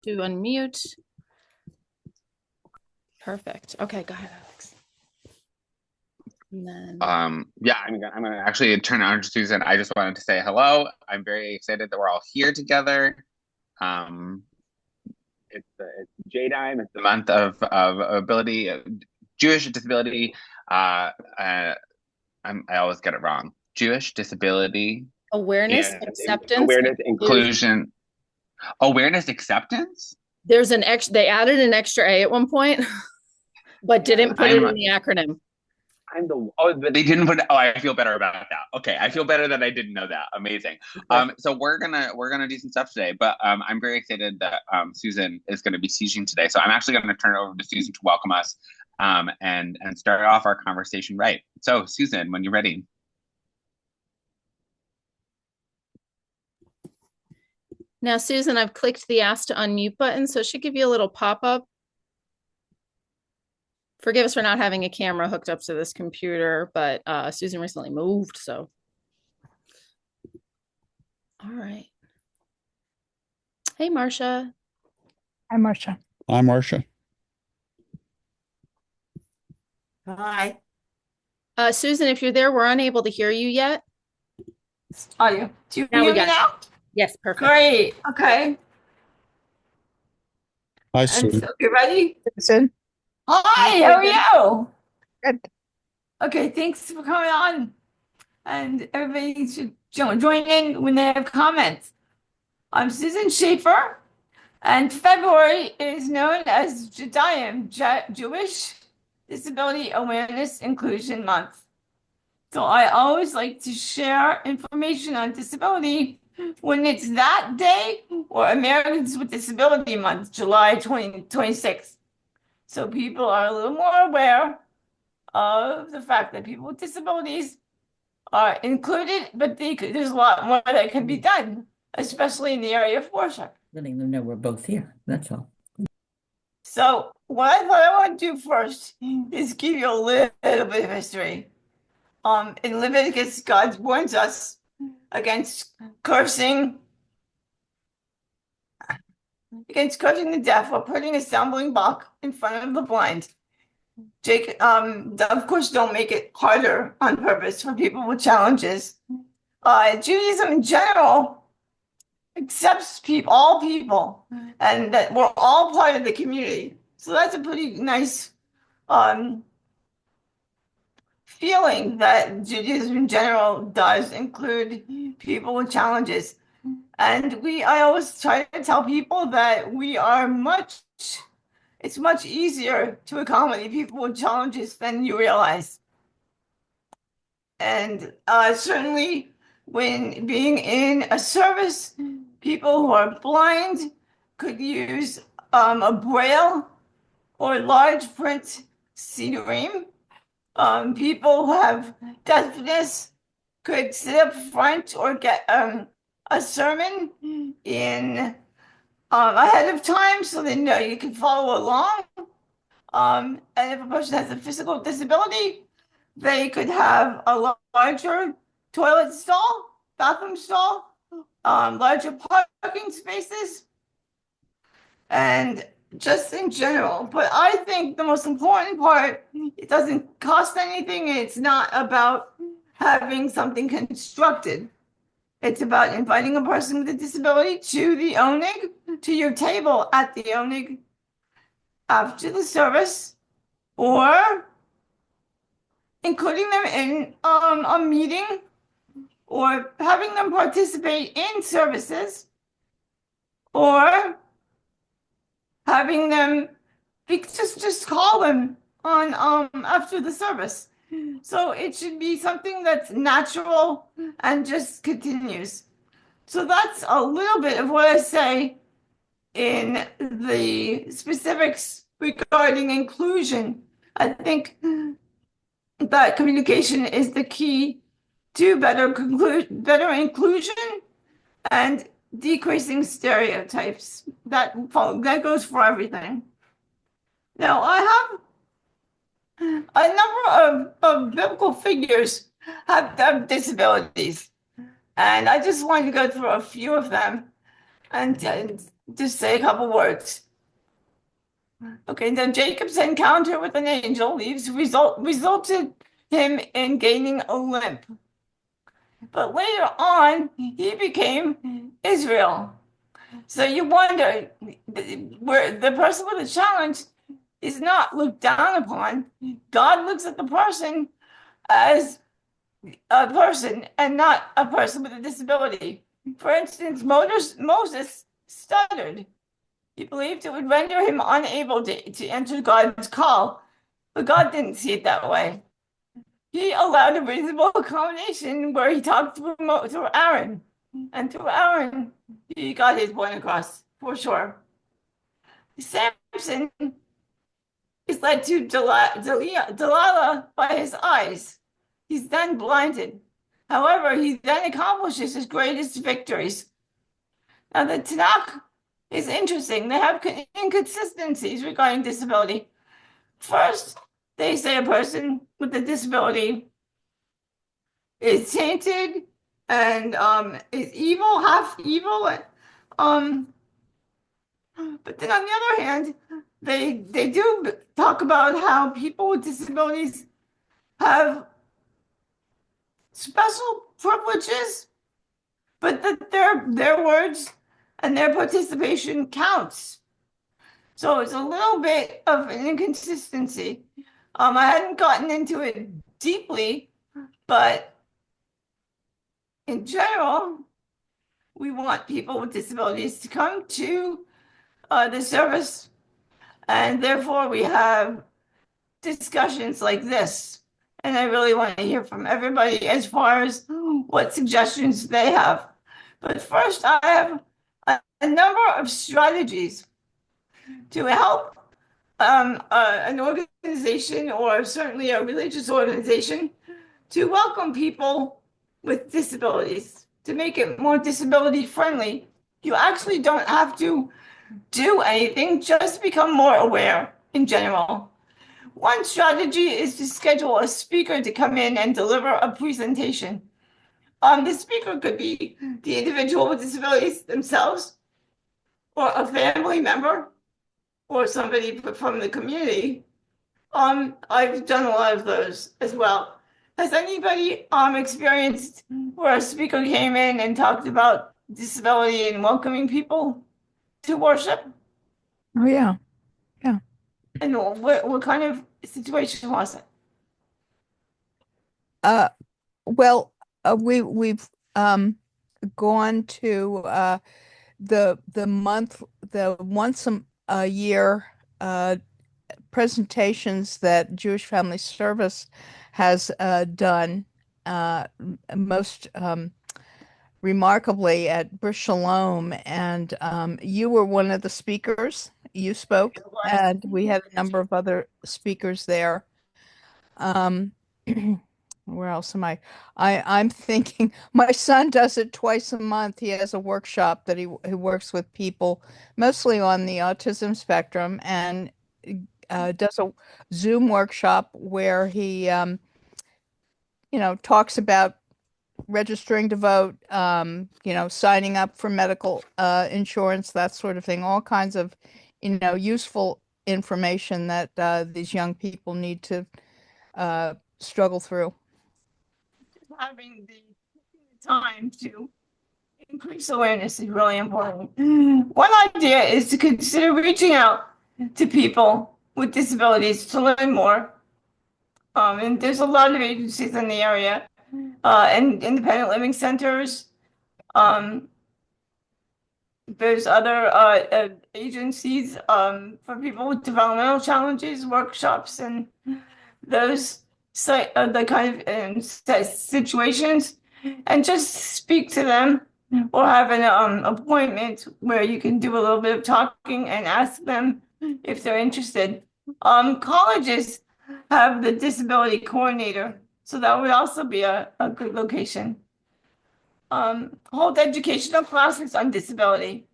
to unmute. Perfect. Okay, go ahead, Alex. And then Yeah, I'm gonna actually turn it on to Susan. I just wanted to say hello. I'm very excited that we're all here together. Um, it's JDAIM. It's the month of ability, Jewish disability. Uh, I always get it wrong. Jewish disability awareness, and acceptance, awareness, inclusion. inclusion, awareness, acceptance. There's an extra, they added an extra A at one point, but didn't put it in I'm the acronym. I'm the but they didn't put. Oh, I feel better about that. Okay, I feel better that I didn't know that. Amazing. So we're gonna do some stuff today, but I'm very excited that Susan is going to be teaching today. So I'm actually going to turn it over to Susan to welcome us, and start off our conversation right. So Susan, when you're ready. Now, Susan, I've clicked the Ask to Unmute button, so it should give you a little pop-up. Forgive us for not having a camera hooked up to this computer, but Susan recently moved, so. All right. Hey, Marcia. Hi, Marcia. Hi, Marcia. Hi. Susan, if you're there, we're unable to hear you yet. Are you? Do you Now we hear me got now? Yes, perfect. Great. Okay. Hi, And Sue. so get ready. Susan. Hi, how are you? Good. Okay, thanks for coming on. And everybody should join in when they have comments. I'm Susan Schaffer, and February is known as JDAIM, Jewish Disability Awareness Inclusion Month. So I always like to share information on disability when it's that day or Americans with Disability Month, July 2026. So people are a little more aware of the fact that people with disabilities are included, but there's a lot more that can be done, especially in the area of worship. Letting them know we're both here. That's all. So what I thought I want to do first is give you a little bit of history. In Leviticus, God warns us against cursing the deaf or putting a stumbling block in front of the blind. Of course, don't make it harder on purpose for people with challenges. Judaism in general accepts all people, and that we're all part of the community. So that's a pretty nice feeling that Judaism in general does include people with challenges. And I always try to tell people that it's much easier to accommodate people with challenges than you realize. And certainly when being in a service, people who are blind could use a braille or large print CDRAIM. People who have deafness could sit up front or get a sermon in ahead of time so they know you can follow along. And if a person has a physical disability, they could have a larger toilet stall, bathroom stall, larger parking spaces, and just in general. But I think the most important part, it doesn't cost anything. It's not about having something constructed. It's about inviting a person with a disability to the oneg, to your table at the oneg after the service, or including them in a meeting, or having them participate in services, or having them just call them on after the service. So it should be something that's natural and just continues. So that's a little bit of what I say in the specifics regarding inclusion. I think that communication is the key to better inclusion and decreasing stereotypes. That goes for everything. Now, I have a number of biblical figures have disabilities, and I just wanted to go through a few of them and just say a couple words. Okay, then Jacob's encounter with an angel resulted him in gaining a limp. But later on, he became Israel. So you wonder, where the person with a challenge is not looked down upon. God looks at the person as a person and not a person with a disability. For instance, Moses stuttered. He believed it would render him unable to answer God's call, but God didn't see it that way. He allowed a reasonable accommodation where he talked through Aaron, and through Aaron, he got his point across, for sure. Samson is led to Delilah by his eyes. He's then blinded. However, he then accomplishes his greatest victories. Now, the Tanakh is interesting. They have inconsistencies regarding disability. First, they say a person with a disability is tainted and is evil, half evil. But then on the other hand, they do talk about how people with disabilities have special privileges, but that their words and their participation counts. So it's a little bit of an inconsistency. I hadn't gotten into it deeply, but in general, we want people with disabilities to come to the service, and therefore we have discussions like this. And I really want to hear from everybody as far as what suggestions they have. But first, I have a number of strategies to help an organization, or certainly a religious organization, to welcome people with disabilities, to make it more disability friendly. You actually don't have to do anything, just become more aware in general. One strategy is to schedule a speaker to come in and deliver a presentation. The speaker could be the individual with disabilities themselves, or a family member, or somebody from the community. I've done a lot of those as well. Has anybody experienced where a speaker came in and talked about disability and welcoming people to worship? Oh, yeah. And what kind of situation was it? Well, we've gone to the once a year presentations that Jewish Family Service has done, most remarkably at Bris Shalom, and you were one of the speakers. You spoke, and we had a number of other speakers there. Where else am I? I'm thinking my son does it twice a month. He has a workshop that he works with people mostly on the autism spectrum, and does a Zoom workshop where he talks about registering to vote, signing up for medical insurance, that sort of thing, all kinds of useful information that these young people need to struggle through. Having the time to increase awareness is really important. One idea is to consider reaching out to people with disabilities to learn more. And there's a lot of agencies in the area, and independent living centers. There's other agencies for people with developmental challenges, workshops, and those the kind of situations, and just speak to them, or have an appointment where you can do a little bit of talking and ask them if they're interested. Colleges have the disability coordinator, so that would also be a good location. Hold educational classes on disability.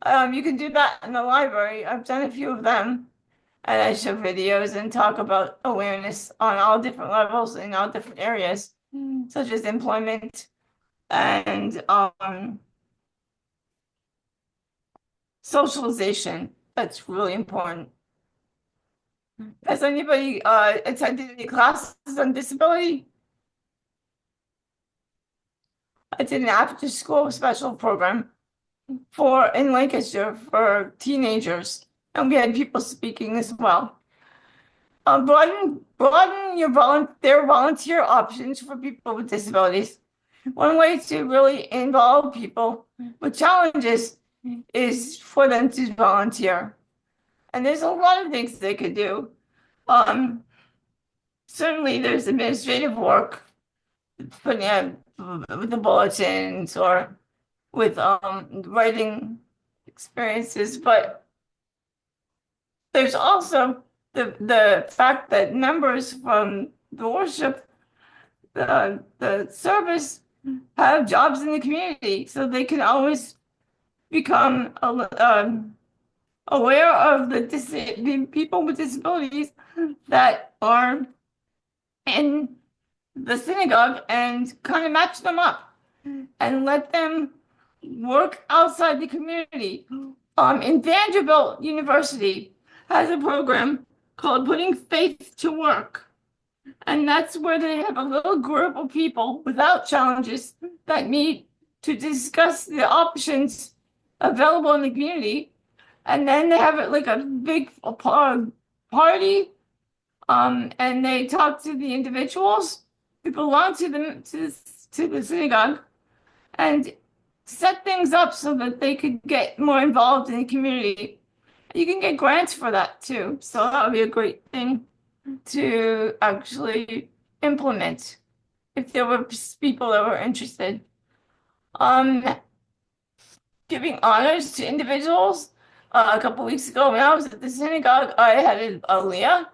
You can do that in the library. I've done a few of them. And I show videos and talk about awareness on all different levels in all different areas, such as employment and socialization. That's really important. Has anybody attended any classes on disability? I did an after-school special program in Lancaster for teenagers, and we had people speaking as well. Broaden their volunteer options for people with disabilities. One way to really involve people with challenges is for them to volunteer. And there's a lot of things they could do. Certainly there's administrative work, putting out with the bulletins or with writing experiences, but there's also the fact that members from the worship, the service, have jobs in the community, so they can always become aware of the people with disabilities that are in the synagogue and kind of match them up and let them work outside the community. In Vanderbilt University has a program called Putting Faith to Work. And that's where they have a little group of people without challenges that meet to discuss the options available in the community. And then they have it like a big party. And they talk to the individuals who belong to the synagogue and set things up so that they could get more involved in the community. You can get grants for that too. So that would be a great thing to actually implement if there were people that were interested. Giving honors to individuals. A couple weeks ago when I was at the synagogue, I had a aliyah,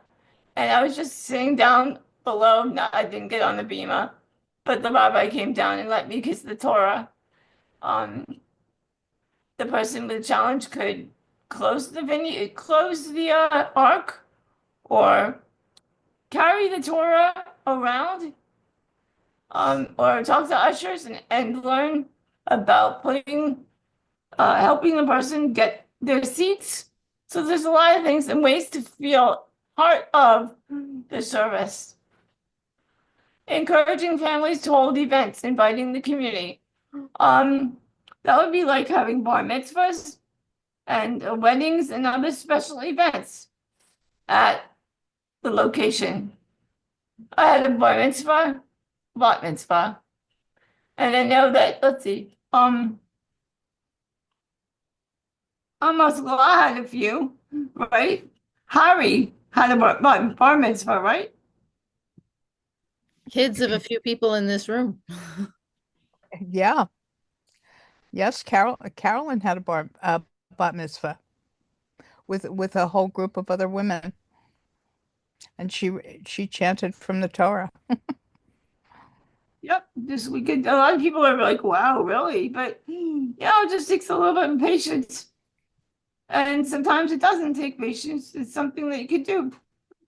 and I was just sitting down below. No, I didn't get on the bima, but the rabbi came down and let me kiss the Torah. The person with the challenge could close the ark, or carry the Torah around, or talk to ushers and learn about helping the person get their seats. So there's a lot of things and ways to feel part of the service. Encouraging families to hold events, inviting the community. That would be like having bar mitzvahs and weddings and other special events at the location. I had a bat mitzvah, and I know that, let's see, Haskalah had a few, right? Harry had a bar mitzvah, right? Kids of a few people in this room. Yeah. Yes, Carolyn had a bat mitzvah with a whole group of other women, and she chanted from the Torah. Yep, we get a lot of people are like, "Wow, really?" But it just takes a little bit of patience, and sometimes it doesn't take patience. It's something that you could do.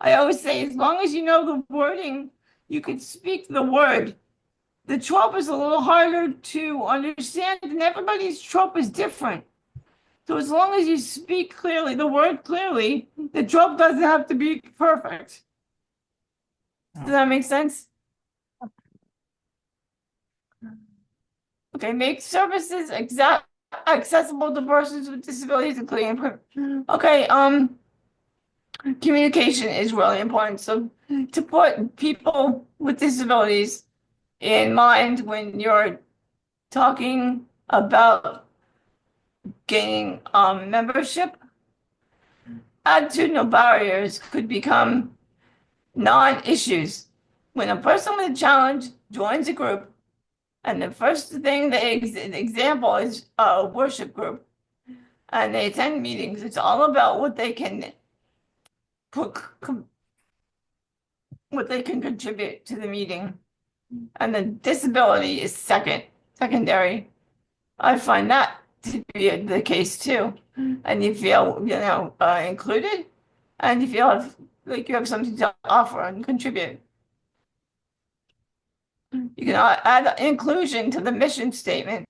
I always say, as long as you know the wording, you could speak the word. The trope is a little harder to understand, and everybody's trope is different. So as long as you speak clearly, the word clearly, the trope doesn't have to be perfect. Does that make sense? Okay, make services accessible to persons with disabilities, including communication is really important. So to put people with disabilities in mind when you're talking about gaining membership, attitudinal barriers could become non-issues. When a person with a challenge joins a group, and the first thing the example is a worship group, and they attend meetings, it's all about what they can contribute to the meeting, and the disability is secondary. I find that to be the case too, and you feel included, and you feel like you have something to offer and contribute. You can add inclusion to the mission statement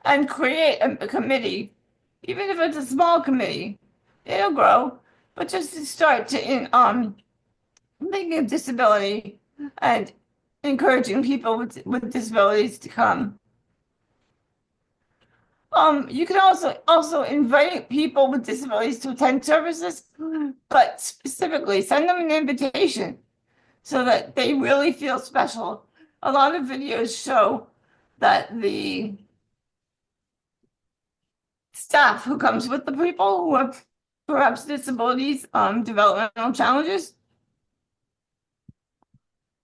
and create a committee even if it's a small committee, it'll grow. But just to start to thinking of disability and encouraging people with disabilities to come. You can also invite people with disabilities to attend services, but specifically send them an invitation so that they really feel special. A lot of videos show that the staff who comes with the people who have perhaps disabilities, developmental challenges,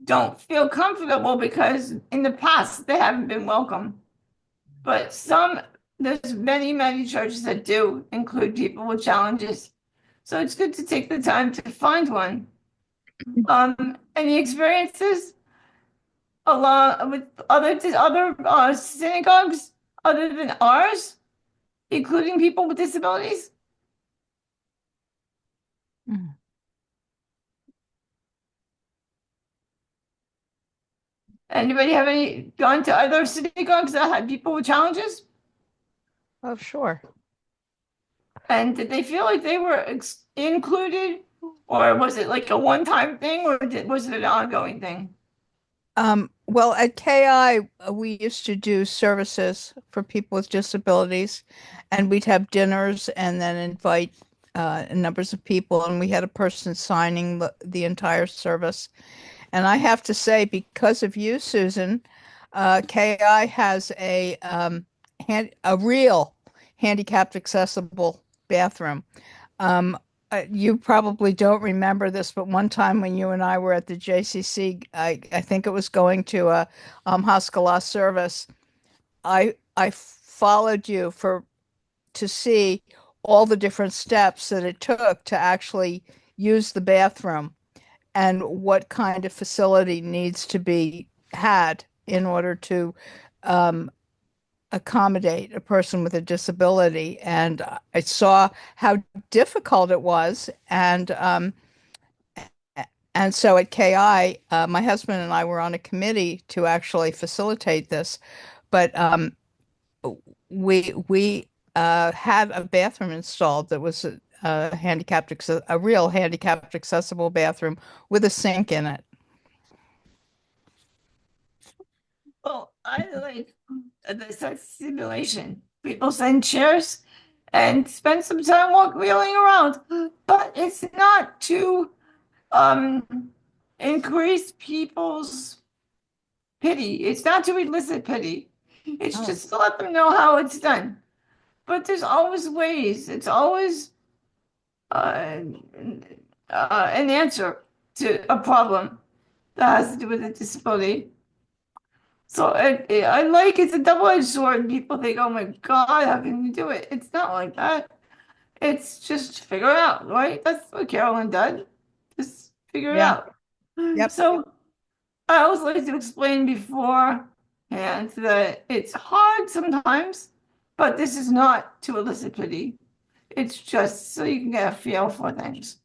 don't feel comfortable because in the past they haven't been welcome. But there's many churches that do include people with challenges. So it's good to take the time to find one. Any experiences along with other synagogues other than ours, including people with disabilities? Mm. Anybody have gone to other synagogues that had people with challenges? Oh, sure. And did they feel like they were included, or was it like a one-time thing, or was it an ongoing thing? Well, at KI, we used to do services for people with disabilities, and we'd have dinners and then invite numbers of people, and we had a person signing the entire service. And I have to say, because of you, Susan, KI has a real handicapped accessible bathroom. You probably don't remember this, but one time when you and I were at the JCC, I think it was going to a Haskalah service. I followed you to see all the different steps that it took to actually use the bathroom and what kind of facility needs to be had in order to um, accommodate a person with a disability. And I saw how difficult it was. And so at KI, my husband and I were on a committee to actually facilitate this. But we had a bathroom installed that was a real handicapped accessible bathroom with a sink in it. Well, I like the simulation. People send chairs and spend some time wheeling around, but it's not to increase people's pity. It's not to elicit pity. It's just to let them know how it's done. But there's always ways. It's always an answer to a problem that has to do with a disability. So I like it's a double-edged sword. People think, oh my God, how can you do it? It's not like that. It's just figure it out, right? That's what Carolyn did. Just figure it Yeah. out. Yep. So I always like to explain beforehand that it's hard sometimes, but this is not to elicit pity. It's just so you can get a feel for things.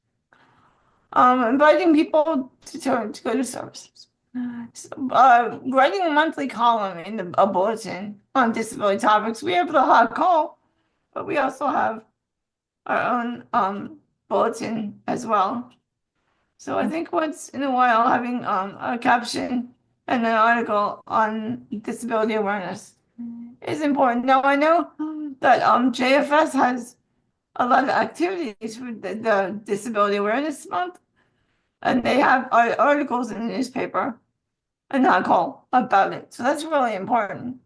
Inviting people to go to services. So, writing a monthly column in a bulletin on disability topics. We have the hot call, but we also have our own bulletin as well. So I think once in a while having a caption and an article on disability awareness is important. Now I know that JFS has a lot of activities for the Disability Awareness Month, and they have articles in the newspaper and not call about it. So that's really important.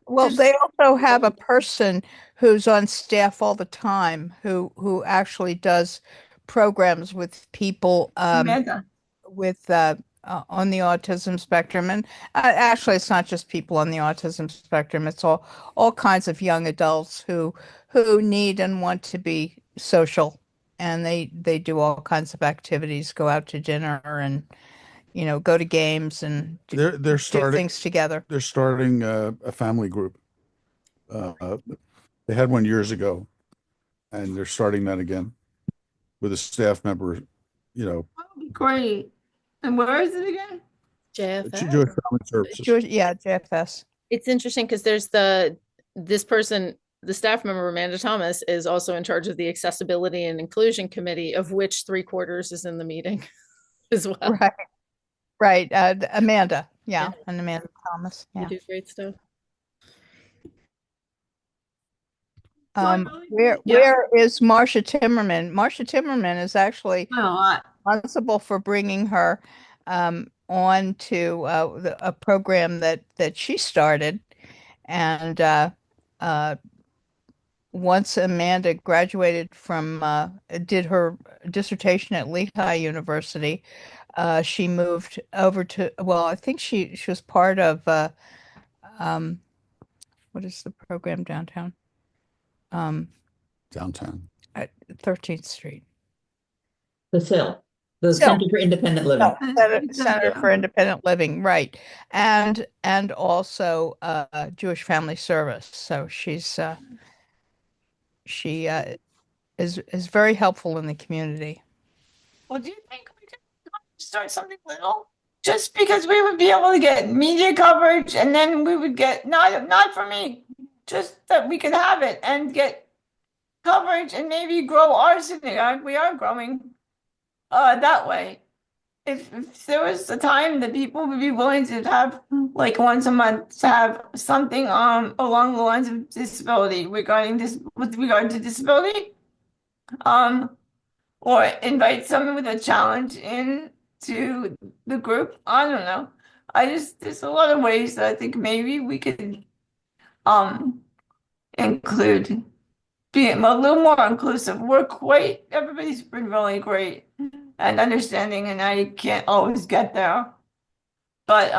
Well, they also have a person who's on staff all the time who actually does programs with people Samantha. with on the autism spectrum. And actually, it's not just people on the autism spectrum. It's all kinds of young adults who need and want to be social, and they do all kinds of activities, go out to dinner and go to games and They're do starting things together. they're starting a family group. They had one years ago, and they're starting that again with a staff member. Great. And where is it again? JFS. Jewish Family Services. Yeah, JFS. It's interesting because there's this person the staff member, Amanda Thomas, is also in charge of the Accessibility and Inclusion Committee, of which 3/4 is in the meeting as well. Right. Right. Amanda. Yeah. And Amanda Thomas. You Yeah. do great stuff. Where is Marcia Timmerman? Marcia Timmerman is actually A lot. responsible for bringing her on to a program that she started. And once Amanda graduated from did her dissertation at Lehigh University, she moved over to, well, I think she was part of what is the program downtown? Downtown. At 13th Street. The SIL, the SIL. Center for Independent Living. Center for Independent Living, right. And also Jewish Family Service. So she is very helpful in the community. Well, do you think we could start something little? Just because we would be able to get media coverage, and then we would get, not for me, just that we could have it and get coverage and maybe grow our synagogue. We are growing that way. If there was a time that people would be willing to have, like once a month, to have something along the lines of disability regarding this, with regard to disability, or invite someone with a challenge into the group. I don't know. There's a lot of ways that I think maybe we could include, be a little more inclusive. Everybody's been really great and understanding, and I can't always get there. But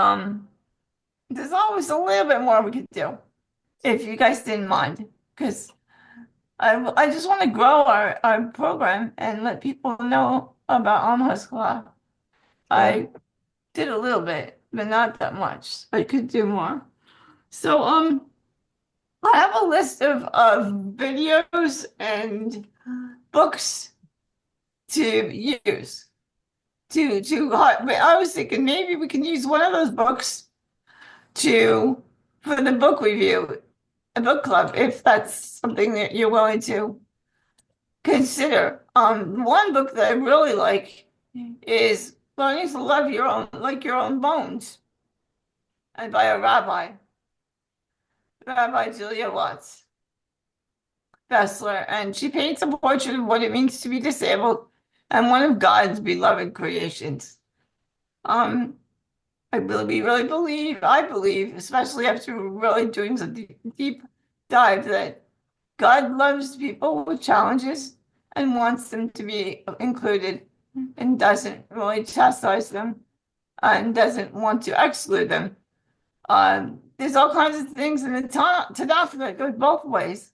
there's always a little bit more we could do, if you guys didn't mind, because I just want to grow our program and let people know about Haskalah. I did a little bit, but not that much. I could do more. So I have a list of videos and books to use. I was thinking maybe we can use one of those books for the book review, a book club, if that's something that you're willing to consider. One book that I really like is Learning to Love Your Own Bones, and by a Rabbi Julia Watts Bessler, and she paints a portrait of what it means to be disabled and one of God's beloved creations. I believe, especially after really doing some deep dive, that God loves people with challenges and wants them to be included and doesn't really chastise them and doesn't want to exclude them. There's all kinds of things in the Tanakh that go both ways.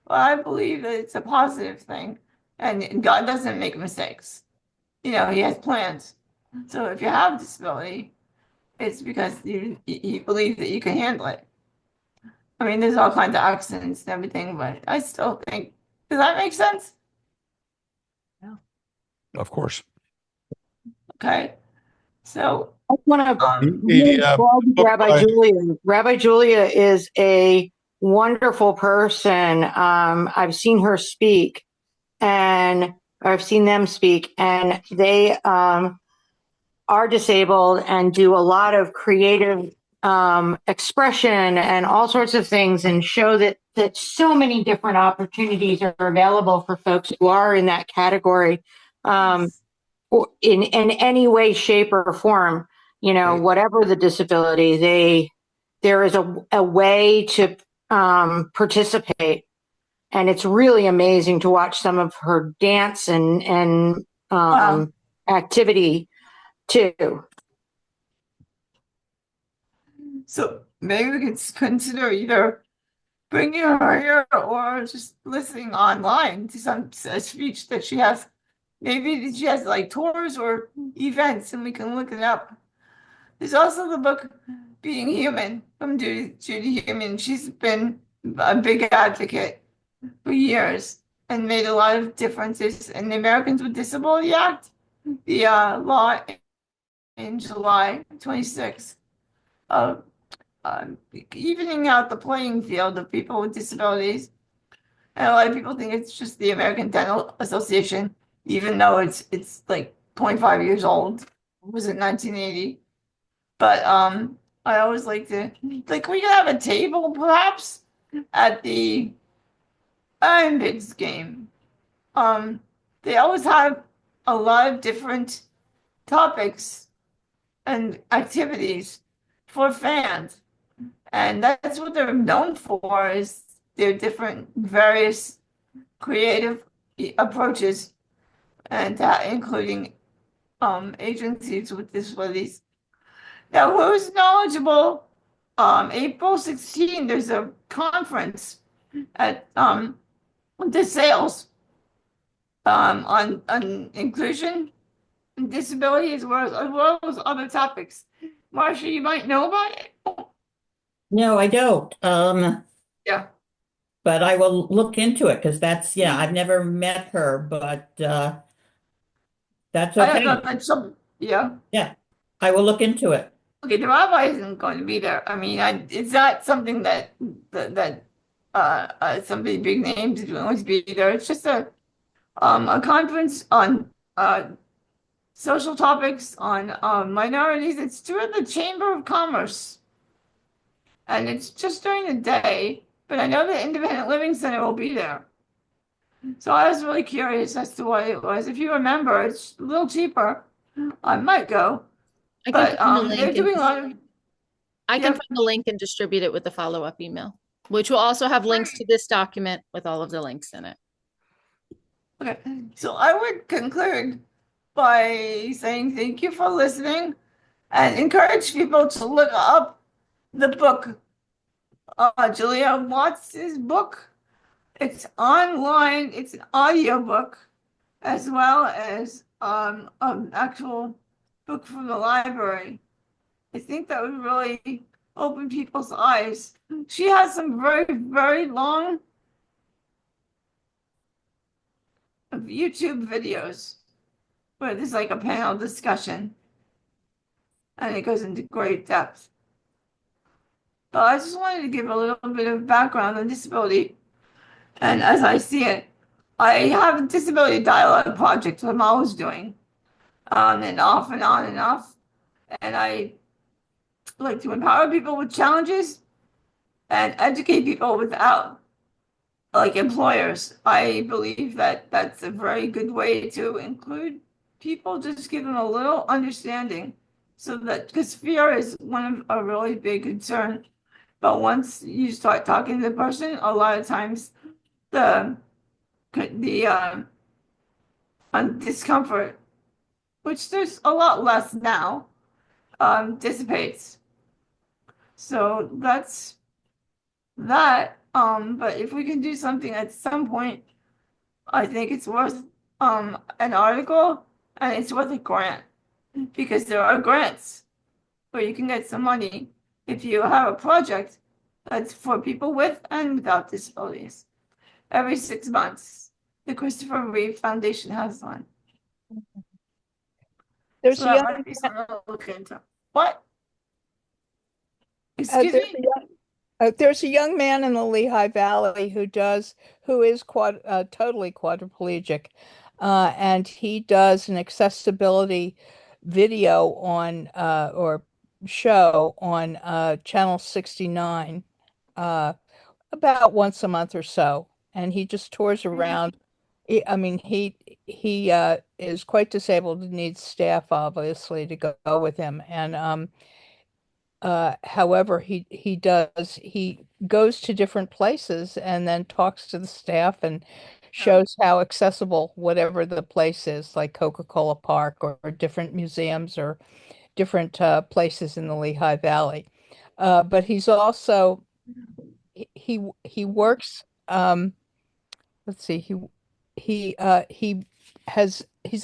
But I believe that it's a positive thing, and God doesn't make mistakes. He has plans. So if you have a disability, it's because you believe that you can handle it. I mean, there's all kinds of accidents and everything, but I still think, does that make sense? Of course. Okay. So I want to plug Rabbi Julia. Rabbi Julia is a wonderful person. I've seen her speak, and I've seen them speak, and they are disabled and do a lot of creative expression and all sorts of things, and show that so many different opportunities are available for folks who are in that category, in any way, shape, or form. Whatever the disability, there is a way to participate, and it's really amazing to watch some of her dance and Wow. activity too. So maybe we could consider either bringing her here or just listening online to a speech that she has. Maybe she has like tours or events, and we can look it up. There's also the book Being Human from Judy Human. She's been a big advocate for years and made a lot of differences in the Americans with Disability Act, the law in July 26th of evening out the playing field of people with disabilities And a lot of people think it's just the American Dental Association, even though it's like 25 years old. It was in 1980. But I always like to like we could have a table perhaps at the Olympics game. Um, they always have a lot of different topics and activities for fans. And that's what they're known for is their different various creative approaches and including agencies with disabilities. Now, who's knowledgeable? April 16, there's a conference at the sales on inclusion and disability as well as other topics. Marcia, you might know about it. No, I don't. Yeah. But I will look into it because that's, yeah, I've never met her, but that's I don't know okay. if that's some, yeah. Yeah, I will look into it. Okay, the rabbi isn't going to be there. I mean, it's not something that somebody big names is going to be there. It's just a conference on social topics on minorities. It's through the Chamber of Commerce, and it's just during the day. But I know the Independent Living Center will be there. So I was really curious as to what it was. If you remember, it's a little cheaper. I might go. I can But find the they're link doing and a lot of I can Yep. find the link and distribute it with the follow-up email, which will also have links to this document with all of the links in it. Okay, so I would conclude by saying thank you for listening and encourage people to look up the book, Julia Watts's book. It's online, it's an audio book as well as an actual book from the library. I think that would really open people's eyes. She has some very, very long YouTube videos where there's like a panel discussion and it goes into great depth. But I just wanted to give a little bit of background on disability. And as I see it, I have a disability dialogue project that I'm always doing on and off and on and off. And I like to empower people with challenges and educate people without like employers. I believe that that's a very good way to include people, just give them a little understanding so that because fear is one of a really big concern. But once you start talking to the person, a lot of times the discomfort, which there's a lot less now, dissipates. So that's that. But if we can do something at some point, I think it's worth an article and it's worth a grant because there are grants where you can get some money if you have a project that's for people with and without disabilities. Every 6 months, the Christopher Reeve Foundation has one. There's So a that young might be something to look into. What? Uh, Excuse there's me? there's a young man in the Lehigh Valley who is totally quadriplegic, and he does an accessibility video on or show on Channel 69 uh, about once a month or so, and he just tours around. I mean, he is quite disabled and needs staff, obviously, to go with him, and however, he goes to different places and then talks to the staff and shows how accessible whatever the place is, like Coca-Cola Park or different museums or different places in the Lehigh Valley. But he's also he works. Let's see. He's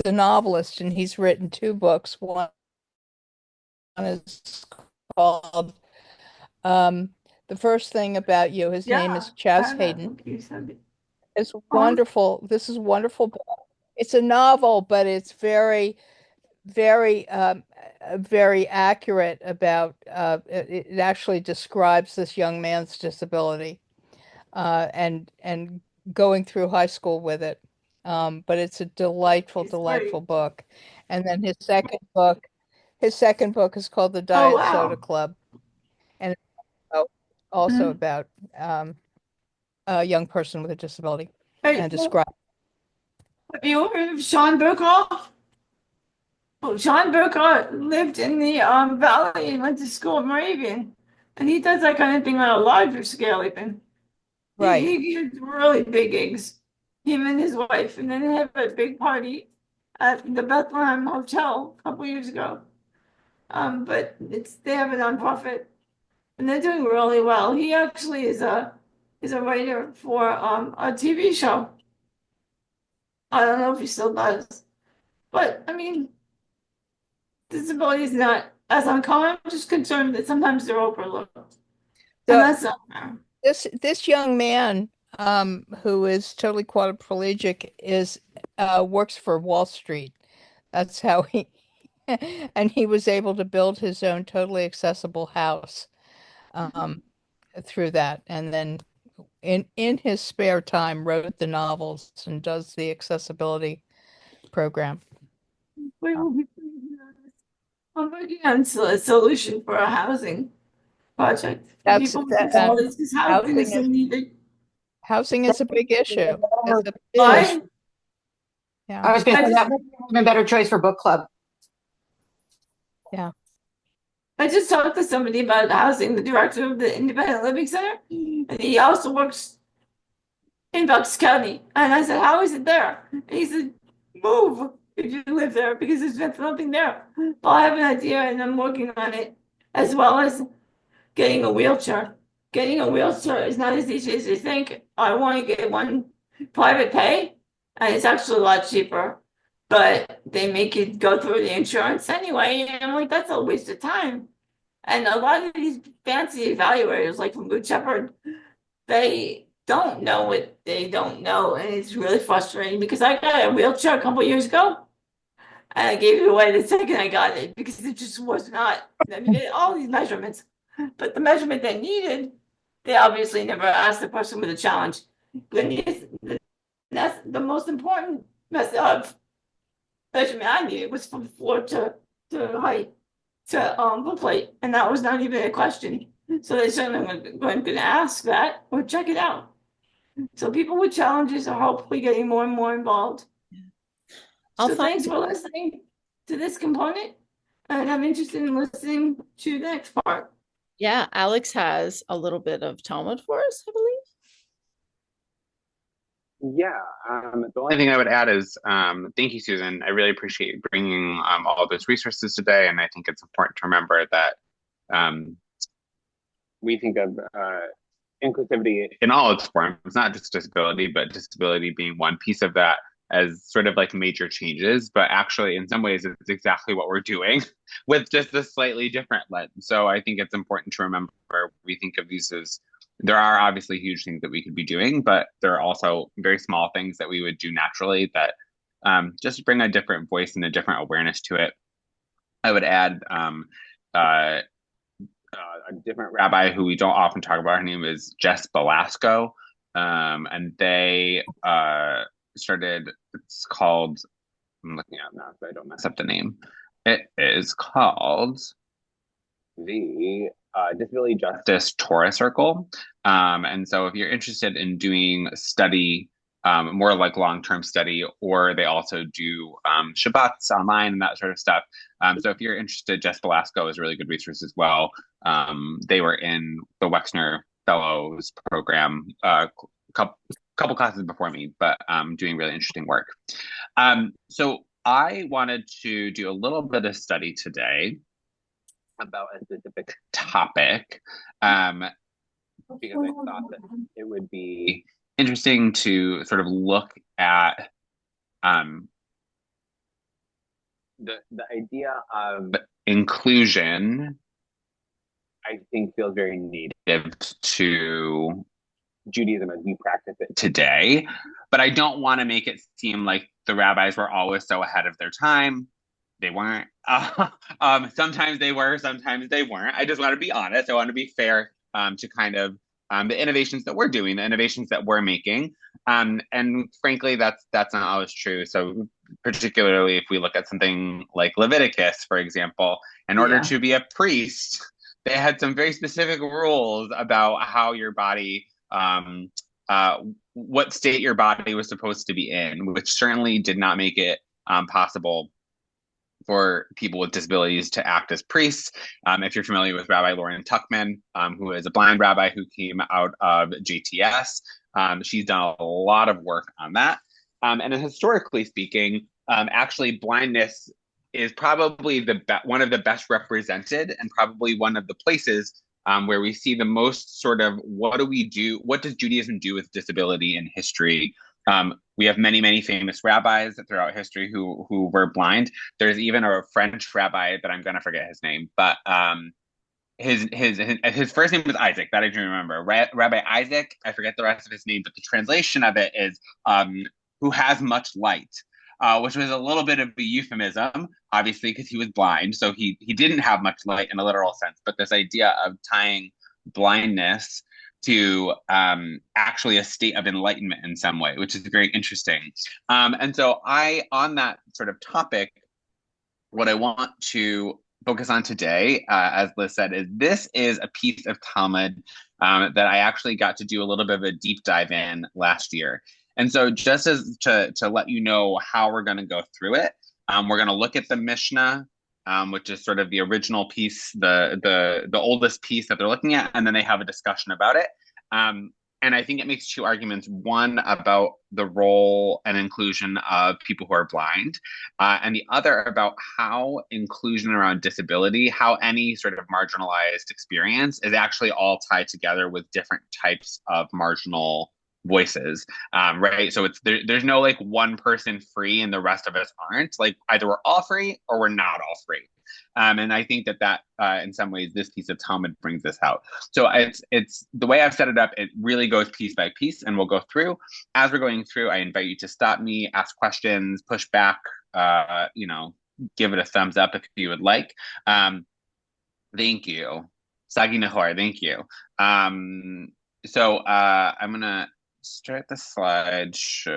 a novelist and he's written two books. One is called The First Thing About You. His name is Chaz Hayden. It's wonderful. This is wonderful book. It's a novel, but it's very, very, very accurate about it actually describes this young man's disability and going through high school with it. But it's a delightful, It's great. delightful book. And then his second book is called The Oh, Diet Soda wow. Club, and it's also Mhm. about a young person with a disability Hey, and describe. have you heard of Sean Burkhoff? Well, Sean Burkhoff lived in the valley and went to school in Moravian. And he does that kind of thing on a larger scale, even. Right. He gives really big gigs, him and his wife, and then they have a big party at the Bethlehem Hotel a couple years ago. But they have a nonprofit, and they're doing really well. He actually is a writer for a TV show. I don't know if he still does, but I mean, disability is not as uncommon. I'm just concerned that sometimes they're overlooked, and So that's not fair. this young man, who is totally quadriplegic, works for Wall Street. That's how and he was able to build his own totally accessible house through that, and then in his spare time wrote the novels and does the accessibility program. We will be I'm working on a solution for a housing project for That's people with that, disabilities because housing is so housing needed. is a big issue. It's a big Why? issue. I Yeah. was going I to say just- that would be an even better choice for book club. I just talked to somebody about housing, the director of the Independent Living Center, and he also works in Bucks County. And I said, "How is it there?" And he said, "Move if you live there because there's nothing there." Well, I have an idea and I'm working on it, as well as getting a wheelchair. Getting a wheelchair is not as easy as you think. I want to get one private pay, and it's actually a lot cheaper, but they make you go through the insurance anyway. And I'm like, that's a waste of time. And a lot of these fancy evaluators, like from Good Shepherd, they don't know what they don't know. And it's really frustrating because I got a wheelchair a couple years ago and I gave it away the second I got it because it just was not, I mean, all these measurements, but the measurement they needed, they obviously never asked the person with a challenge. That's the most important measurement I needed was from floor to height to book plate, and that was not even a question. So they certainly weren't going to ask that or check it out. So people with challenges are hopefully getting more and more involved. So thanks for listening to this component, and I'm interested in listening to the next part. Yeah, Alex has a little bit of Talmud for us, I believe. Yeah, the only thing I would add is thank you, Susan. I really appreciate you bringing all those resources today, and I think it's important to remember that we think of inclusivity in all its forms, not just disability, but disability being one piece of that as sort of like major changes, but actually in some ways it's exactly what we're doing with just a slightly different lens. So I think it's important to remember we think of these as there are obviously huge things that we could be doing, but there are also very small things that we would do naturally that just bring a different voice and a different awareness to it. I would add a different rabbi who we don't often talk about. Her name is Jess Belasco, and they started. It's called. I'm looking at it now so I don't mess up the name. It is called the Disability Justice Torah Circle. And so if you're interested in doing study, more like long-term study, or they also do Shabbats online and that sort of stuff. So if you're interested, Jess Belasco is a really good resource as well. They were in the Wexner Fellows program a couple classes before me, but doing really interesting work. So I wanted to do a little bit of study today about a specific topic because I thought that it would be interesting to sort of look at the idea of inclusion. I think feels very native to Judaism as we practice it today, but I don't want to make it seem like the rabbis were always so ahead of their time. They weren't. Sometimes they were, sometimes they weren't. I just want to be honest. I want to be fair to kind of the innovations that we're doing, the innovations that we're making. And frankly, that's not always true. So particularly if we look at something like Leviticus, for example, in order Yeah. to be a priest, they had some very specific rules about how your body, what state your body was supposed to be in, which certainly did not make it possible for people with disabilities to act as priests. If you're familiar with Rabbi Lauren Tuckman, who is a blind rabbi who came out of JTS, she's done a lot of work on that. And historically speaking, actually blindness is probably one of the best represented and probably one of the places where we see the most sort of what does Judaism do with disability in history? We have many, many famous rabbis throughout history who were blind. There's even a French rabbi that I'm going to forget his name, but his first name was Isaac. That I do remember. Rabbi Isaac. I forget the rest of his name, but the translation of it is who has much light, which was a little bit of a euphemism, obviously, because he was blind, so he didn't have much light in a literal sense. But this idea of tying blindness to actually a state of enlightenment in some way, which is very interesting. And so on that sort of topic, what I want to focus on today, as Liz said, is this is a piece of Talmud that I actually got to do a little bit of a deep dive in last year. And so just as to let you know how we're going to go through it, we're going to look at the Mishnah, which is sort of the original piece, the oldest piece that they're looking at, and then they have a discussion about it. And I think it makes two arguments. One about the role and inclusion of people who are blind, and the other about how inclusion around disability, how any sort of marginalized experience is actually all tied together with different types of marginal voices, right? So there's no like one person free and the rest of us aren't. Like either we're all free or we're not all free. And I think that in some ways this piece of Talmud brings this out. So it's the way I've set it up. It really goes piece by piece, and we'll go through. As we're going through, I invite you to stop me, ask questions, push back. Give it a thumbs up if you would like. Thank you, Sagi Nahor. Thank you. So I'm gonna start the slideshow,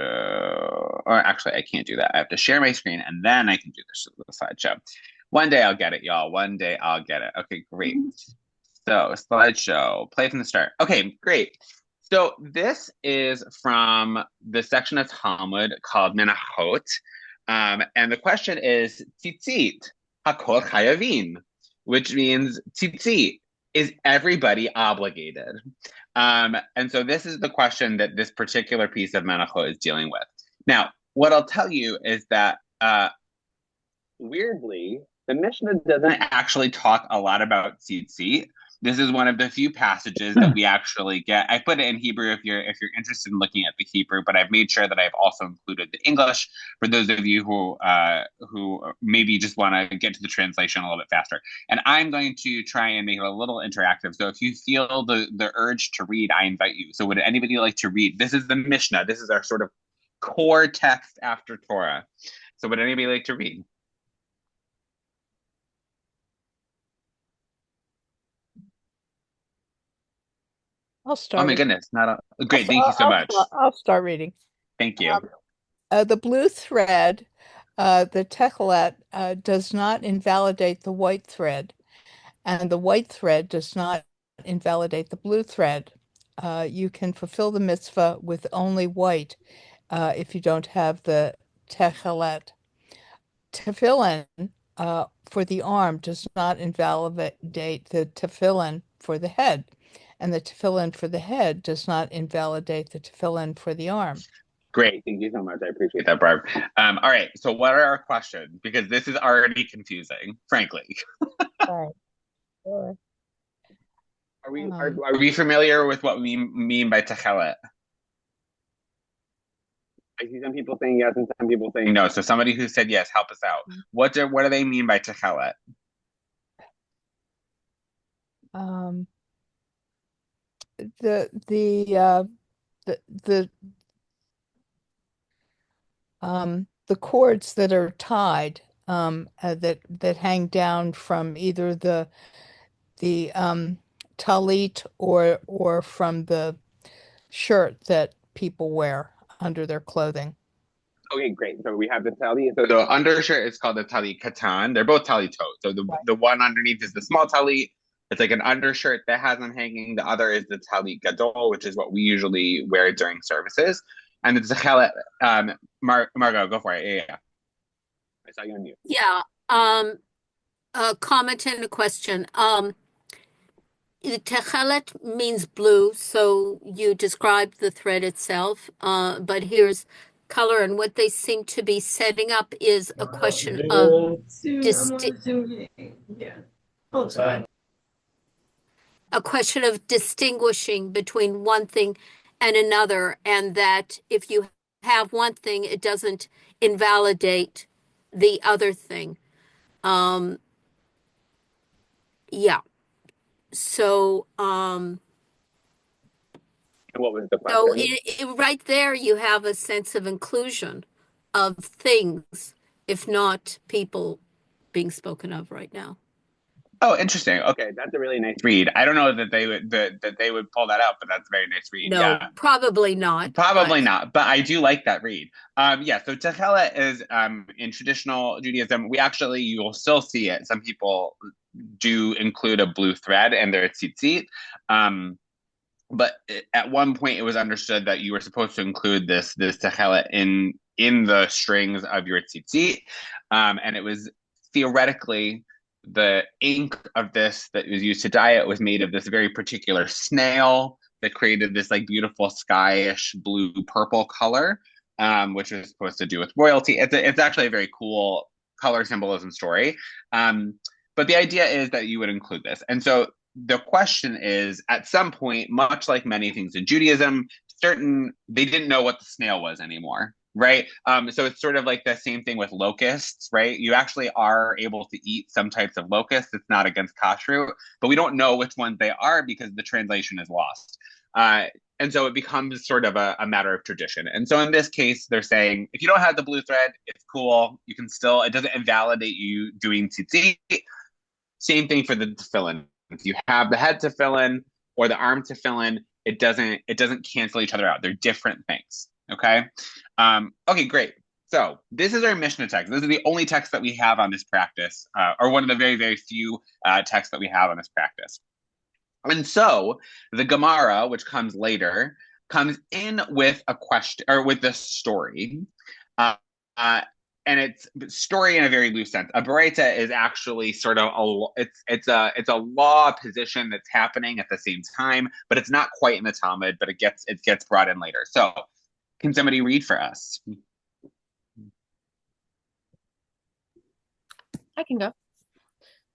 or actually I can't do that. I have to share my screen and then I can do the slideshow. One day I'll get it, y'all. One day I'll get it. Okay, great. So slideshow, play from the start. Okay, great. So this is from the section of Talmud called Menachot. And the question is, tzitzit, hakol chayavin, which means tzitzit, is everybody obligated? And so this is the question that this particular piece of Menachot is dealing with. Now, what I'll tell you is that weirdly, the Mishnah doesn't actually talk a lot about tzitzit. This is one of the few passages that we actually get. I put it in Hebrew if you're interested in looking at the Hebrew, but I've made sure that I've also included the English for those of you who maybe just want to get to the translation a little bit faster. And I'm going to try and make it a little interactive. So if you feel the urge to read, I invite you. So would anybody like to read? This is the Mishnah. This is our sort of core text after Torah. So would anybody like to read? I'll start. Oh my goodness! Great. Thank you so much. I'll start reading. Thank you. The blue thread, the techelet, does not invalidate the white thread, and the white thread does not invalidate the blue thread. You can fulfill the mitzvah with only white if you don't have the techelet. Tefillin for the arm does not invalidate the tefillin for the head, and the tefillin for the head does not invalidate the tefillin for the arm. Great. Thank you so much. I appreciate that, Barb. All right. So what are our questions? Because this is already confusing, frankly. Right. Sure. Are we familiar with what we mean by techelet? I see some people saying yes and some people saying no. So somebody who said yes, help us out. What do they mean by techelet? The cords that are tied that hang down from either the talit or from the shirt that people wear under their clothing. Okay, great. So we have the talit. So the undershirt is called the talit katan. They're both talitot. So the one underneath is the small talit. It's like an undershirt that has them hanging. The other is the talit gadol, which is what we usually wear during services. And it's a chelet. Margot, go for it. Yeah. I saw you on mute. Yeah. A comment and a question. Techelet means blue, so you described the thread itself, but here's color, and what they seem to be setting up is a question of distinguishing between one thing and another, and that if you have one thing, it doesn't invalidate the other thing. Yeah. So, And what was the so question? right there, you have a sense of inclusion of things, if not people being spoken of right now. Oh, interesting. Okay, that's a really nice read. I don't know that they would pull that out, but that's a very nice read. No, Yeah. probably not. Probably not, but I do like that read. Yeah, so techelet is in traditional Judaism, you will still see it. Some people do include a blue thread in their tzitzit. But at one point it was understood that you were supposed to include this techelet in the strings of your tzitzit. And it was theoretically the ink of this that was used to dye it was made of this very particular snail that created this like beautiful skyish blue purple color, which was supposed to do with royalty. It's actually a very cool color symbolism story. But the idea is that you would include this. And so the question is, at some point, much like many things in Judaism, they didn't know what the snail was anymore, right? So it's sort of like the same thing with locusts, right? You actually are able to eat some types of locusts. It's not against kashrut, but we don't know which ones they are because the translation is lost. And so it becomes sort of a matter of tradition. And so in this case, they're saying, if you don't have the blue thread, it's cool. You can still, it doesn't invalidate you doing tzitzit. Same thing for the tefillin. If you have the head tefillin or the arm tefillin, it doesn't cancel each other out. They're different things. Okay. Okay, great. So this is our Mishnah text. This is the only text that we have on this practice, or one of the very, very few texts that we have on this practice. And so the Gemara, which comes later, comes in with a question or with this story. And it's story in a very loose sense. A baraita is actually sort of it's a law position that's happening at the same time, but it's not quite in the Talmud, but it gets brought in later. So can somebody read for us? I can go.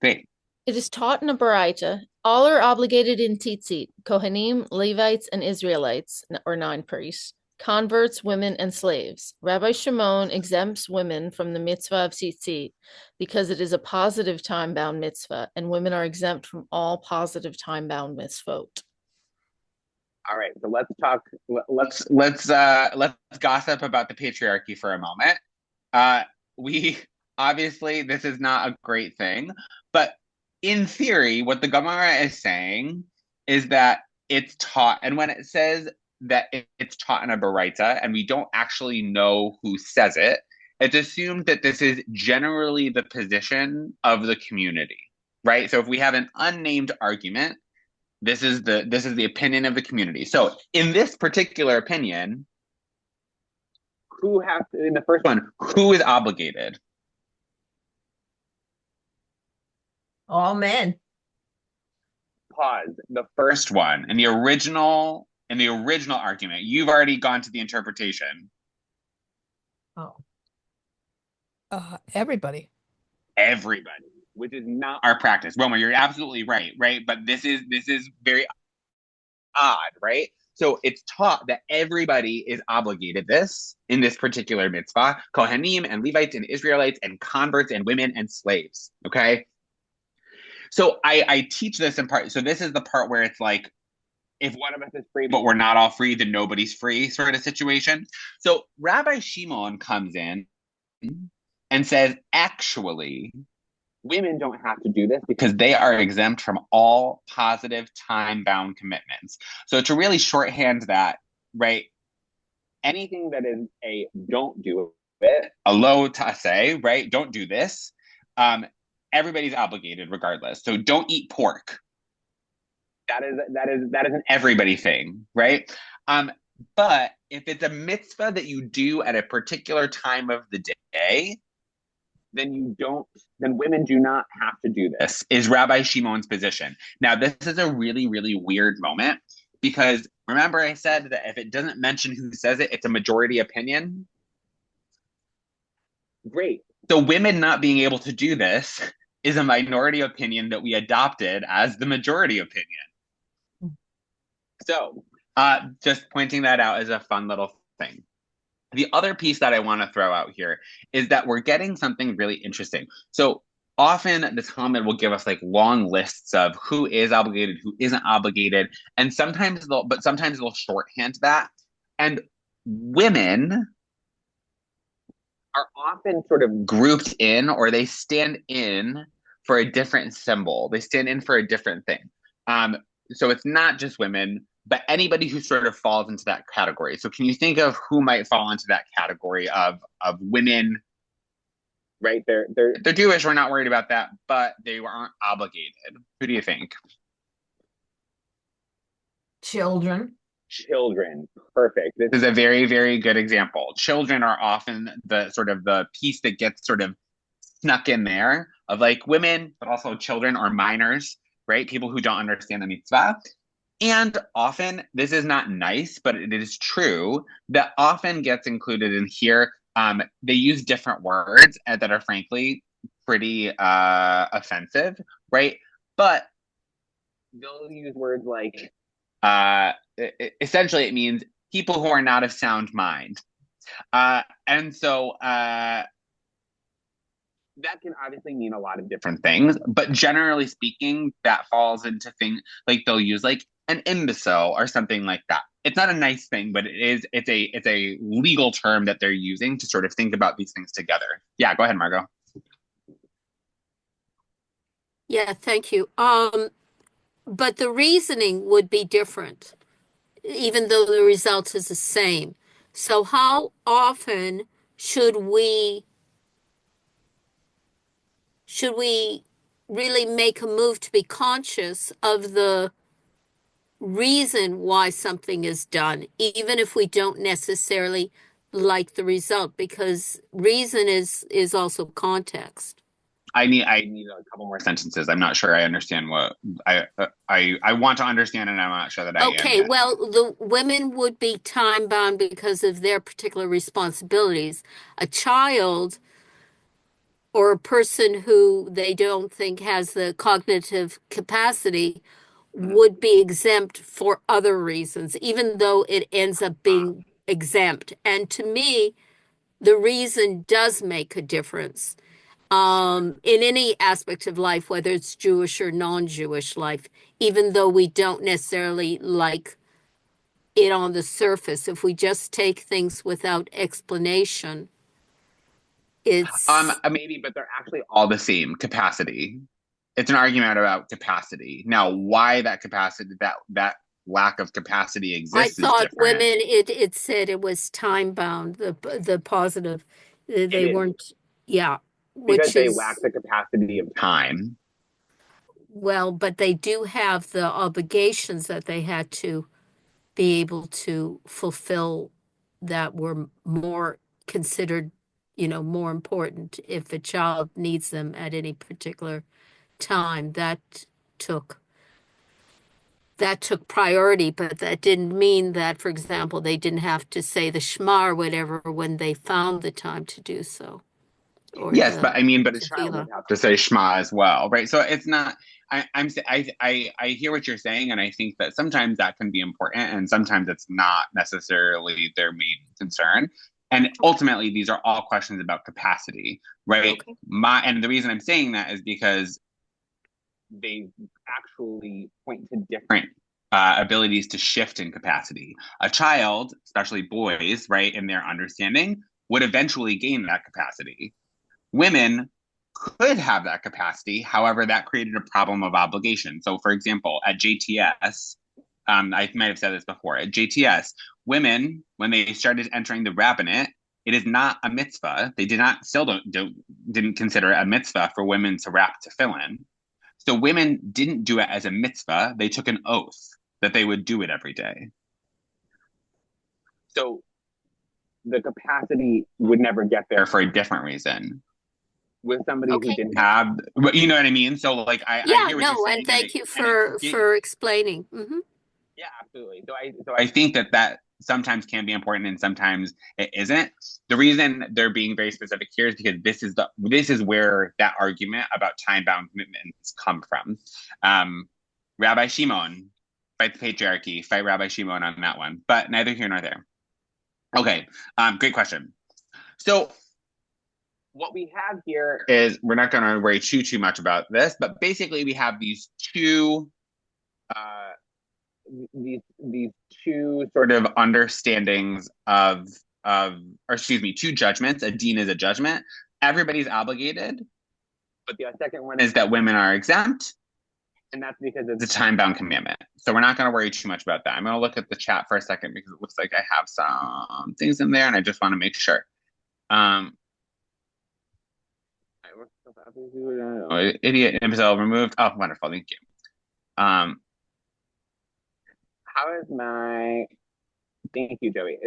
Great. It is taught in a baraita. All are obligated in tzitzit, Kohanim, Levites, and Israelites, or 9 priests, converts, women, and slaves. Rabbi Shimon exempts women from the mitzvah of tzitzit because it is a positive time-bound mitzvah, and women are exempt from all positive time-bound mitzvot. All right, so let's talk. Let's gossip about the patriarchy for a moment. We obviously this is not a great thing, but in theory, what the Gemara is saying is that it's taught, and when it says that it's taught in a baraita, and we don't actually know who says it, it's assumed that this is generally the position of the community, right? So if we have an unnamed argument, this is the opinion of the community. So in this particular opinion, in the first one, who is obligated? All men. Pause. The first one in the original argument. You've already gone to the interpretation. Oh. Everybody. Everybody, which is not our practice. Wilmer, you're absolutely right? But this is very odd, right? So it's taught that everybody is obligated in this particular mitzvah, Kohanim and Levites and Israelites and converts and women and slaves. Okay. So I teach this in part. So this is the part where it's like, if one of us is free, but we're not all free, then nobody's free sort of situation. So Rabbi Shimon comes in and says, actually, women don't have to do this because they are exempt from all positive time-bound commitments. So to really shorthand that, right, anything that is a don't do it, a low to say, right, don't do this, everybody's obligated regardless. So don't eat pork. That is an everybody thing, right? But if it's a mitzvah that you do at a particular time of the day, then women do not have to do this, is Rabbi Shimon's position. Now, this is a really, really weird moment because remember I said that if it doesn't mention who says it, it's a majority opinion. Great. So women not being able to do this is a minority opinion that we adopted as the majority opinion. So just pointing that out as a fun little thing. The other piece that I want to throw out here is that we're getting something really interesting. So often the Talmud will give us like long lists of who is obligated, who isn't obligated, and sometimes they'll shorthand that. And women are often sort of grouped in, or they stand in for a different symbol. They stand in for a different thing. So it's not just women, but anybody who sort of falls into that category. So can you think of who might fall into that category of women, right? They're Jewish, we're not worried about that, but they aren't obligated. Who do you think? Children. Children. Perfect. This is a very, very good example. Children are often the sort of the piece that gets sort of snuck in there of like women, but also children or minors, right? People who don't understand the mitzvah. And often, this is not nice, but it is true, that often gets included in here. They use different words that are frankly pretty offensive, right? But they'll use words like, essentially it means people who are not of sound mind. And so that can obviously mean a lot of different things, but generally speaking, that falls into things like they'll use like an imbecile or something like that. It's not a nice thing, but it's a legal term that they're using to sort of think about these things together. Yeah, go ahead, Margot. Yeah, thank you. But the reasoning would be different, even though the result is the same. So how often should we really make a move to be conscious of the reason why something is done, even if we don't necessarily like the result, because reason is also context. I need a couple more sentences. I'm not sure I understand what I want to understand, and I'm not sure that I am Okay, yet. well, the women would be time bound because of their particular responsibilities. A child or a person who they don't think has the cognitive capacity would be exempt for other reasons, even though it ends up being exempt. And to me, the reason does make a difference in any aspect of life, whether it's Jewish or non-Jewish life, even though we don't necessarily like it on the surface. If we just take things without explanation, it's Maybe, but they're actually all the same capacity. It's an argument about capacity. Now, why that capacity, that lack of capacity I exists is thought different. women, it said it was time bound, the positive. They weren't, yeah, Because which they is, lack the capacity of time. well, but they do have the obligations that they had to be able to fulfill that were more considered, more important if a child needs them at any particular time. Took priority, but that didn't mean that, for example, they didn't have to say the Shema or whatever when they found the time to do so. Or Yes, but a child tefillah. would have to say Shema as well, right? So it's not. I hear what you're saying, and I think that sometimes that can be important, and sometimes it's not necessarily their main concern. And ultimately, these are all questions about capacity, right? Okay. And the reason I'm saying that is because they actually point to different abilities to shift in capacity. A child, especially boys, right, in their understanding, would eventually gain that capacity. Women could have that capacity. However, that created a problem of obligation. So, for example, at JTS, I might have said this before. At JTS, women, when they started entering the rabbinate, it is not a mitzvah. They didn't consider it a mitzvah for women to wrap tefillin. So women didn't do it as a mitzvah. They took an oath that they would do it every day. So the capacity would never get there for a different reason. With somebody who didn't have, you know what I mean? So like, I hear what you're saying. And thank you for explaining. Mm-hmm. Yeah, absolutely. So I think that sometimes can be important and sometimes it isn't. The reason they're being very specific here is because this is where that argument about time-bound commitments come from. Rabbi Shimon, fight the patriarchy, fight Rabbi Shimon on that one, but neither here nor there. Okay, great question. So what we have here is, we're not going to worry too much about this, but basically we have these two sort of understandings two judgments. A deen is a judgment. Everybody's obligated, but the second one is that women are exempt, and that's because it's a time-bound commandment. So we're not going to worry too much about that. I'm going to look at the chat for a second because it looks like I have some things in there, and I just want to make sure. Idiot imbecile removed. Oh, wonderful. Thank you. How is my, thank you, Joey.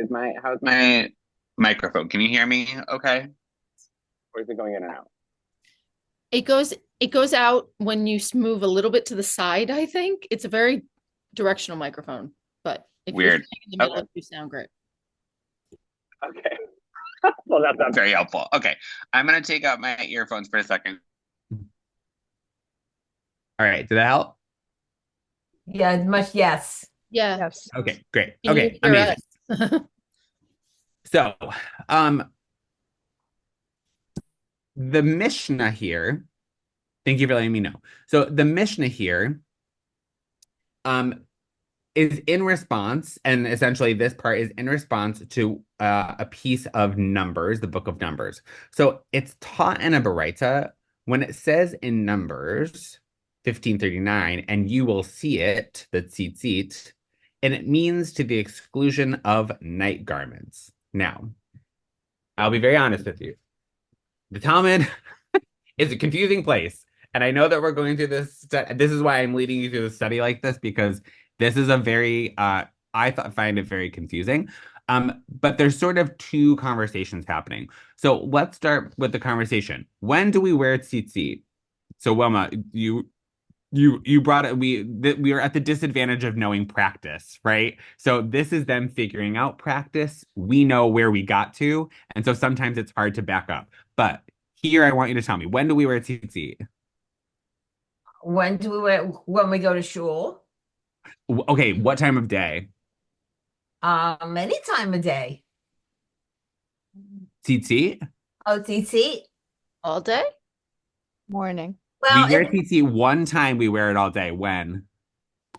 How's my microphone? Can you hear me okay? Or is it going in and out? It goes out when you move a little bit to the side, I think. It's a very directional microphone, but if weird. You're in the middle, you sound great. Okay. Well, that's very helpful. Okay. I'm going to take out my earphones for a second. All right. Did that help? Yeah, much. Yes. Yeah. Yes. Okay, great. Okay, amazing. So, the Mishnah here, thank you for letting me know. So the Mishnah here is in response, and essentially this part is in response to a piece of Numbers, the book of Numbers. So it's taught in a Baraita when it says in Numbers 15:39, and you will see it, the tzitzit, and it means to the exclusion of night garments. Now, I'll be very honest with you. The Talmud is a confusing place. And I know that we're going through this. This is why I'm leading you through a study like this, because this is a very, find it very confusing. But there's sort of two conversations happening. So let's start with the conversation. When do we wear tzitzit? So Wilma, you brought it. We are at the disadvantage of knowing practice, right? So this is them figuring out practice. We know where we got to, and so sometimes it's hard to back up. But here, I want you to tell me, when do we wear tzitzit? When do we wear? When we go to shul? Okay, what time of day? Any time of day. Tzitzit? Oh, tzitzit? All day? Morning. Well, we wear tzitzit one time. We wear it all day. When?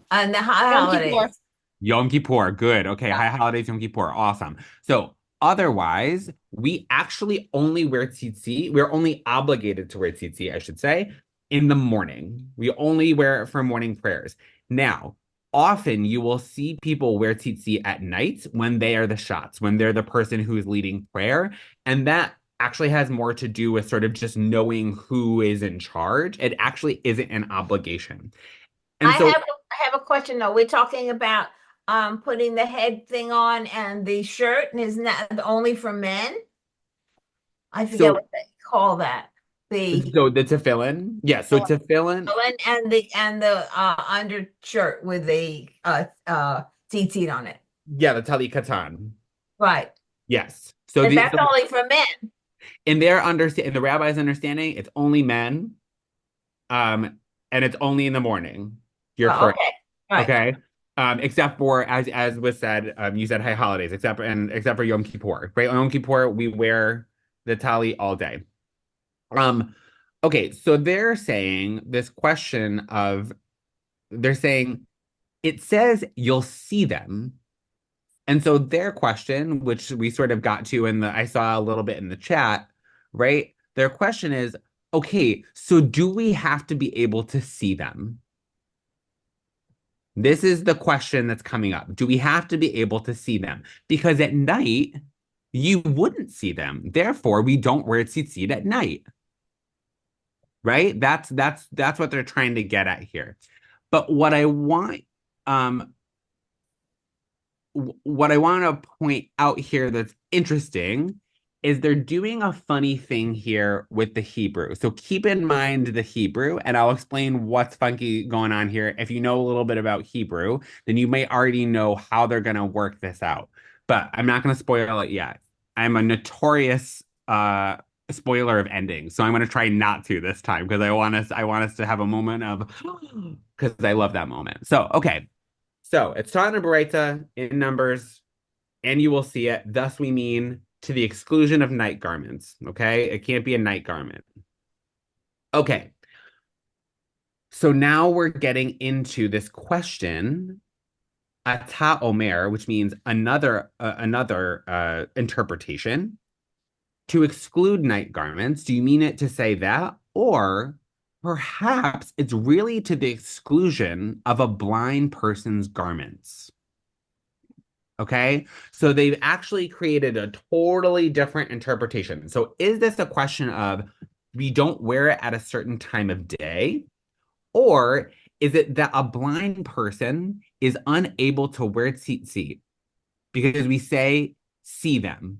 On the holidays. Yom Kippur. Good. Okay. High holidays, Yom Kippur. Awesome. So otherwise, we actually only wear tzitzit. We're only obligated to wear tzitzit, I should say, in the morning. We only wear it for morning prayers. Now, often you will see people wear tzitzit at night when they are the shots, when they're the person who's leading prayer. And that actually has more to do with sort of just knowing who is in charge. It actually isn't an obligation. And I have a question though. We're talking about putting the head thing on and the shirt, and isn't that only for men? I forget what they call that. So the tefillin, yeah. So tefillin and the undershirt with the tzitzit on it. Yeah, the tali katan. Right. Yes. So that's only for men. In the rabbi's understanding, it's only men, and it's only in the morning. You're correct. Okay. Right. Okay. Except for as was said, you said high holidays, except for Yom Kippur. Right? On Yom Kippur, we wear the tali all day. Okay, so they're saying it says you'll see them. And so their question, which we sort of got to I saw a little bit in the chat, right? Their question is, okay, so do we have to be able to see them? This is the question that's coming up. Do we have to be able to see them? Because at night, you wouldn't see them. Therefore, we don't wear tzitzit at night. Right? That's what they're trying to get at here. But what I want to point out here that's interesting is they're doing a funny thing here with the Hebrew. So keep in mind the Hebrew, and I'll explain what's funky going on here. If you know a little bit about Hebrew, then you may already know how they're going to work this out. But I'm not going to spoil it yet. I'm a notorious spoiler of endings, so I'm going to try not to this time because I want us to have a moment of because I love that moment. So okay, so it's taught in a Baraita in Numbers, and you will see it. Thus, we mean to the exclusion of night garments. Okay, it can't be a night garment. Okay, so now we're getting into this question. Ata Omer, which means another interpretation. To exclude night garments, do you mean it to say that? Or perhaps it's really to the exclusion of a blind person's garments. Okay, so they've actually created a totally different interpretation. So is this a question of we don't wear it at a certain time of day? Or is it that a blind person is unable to wear tzitzit because we say see them?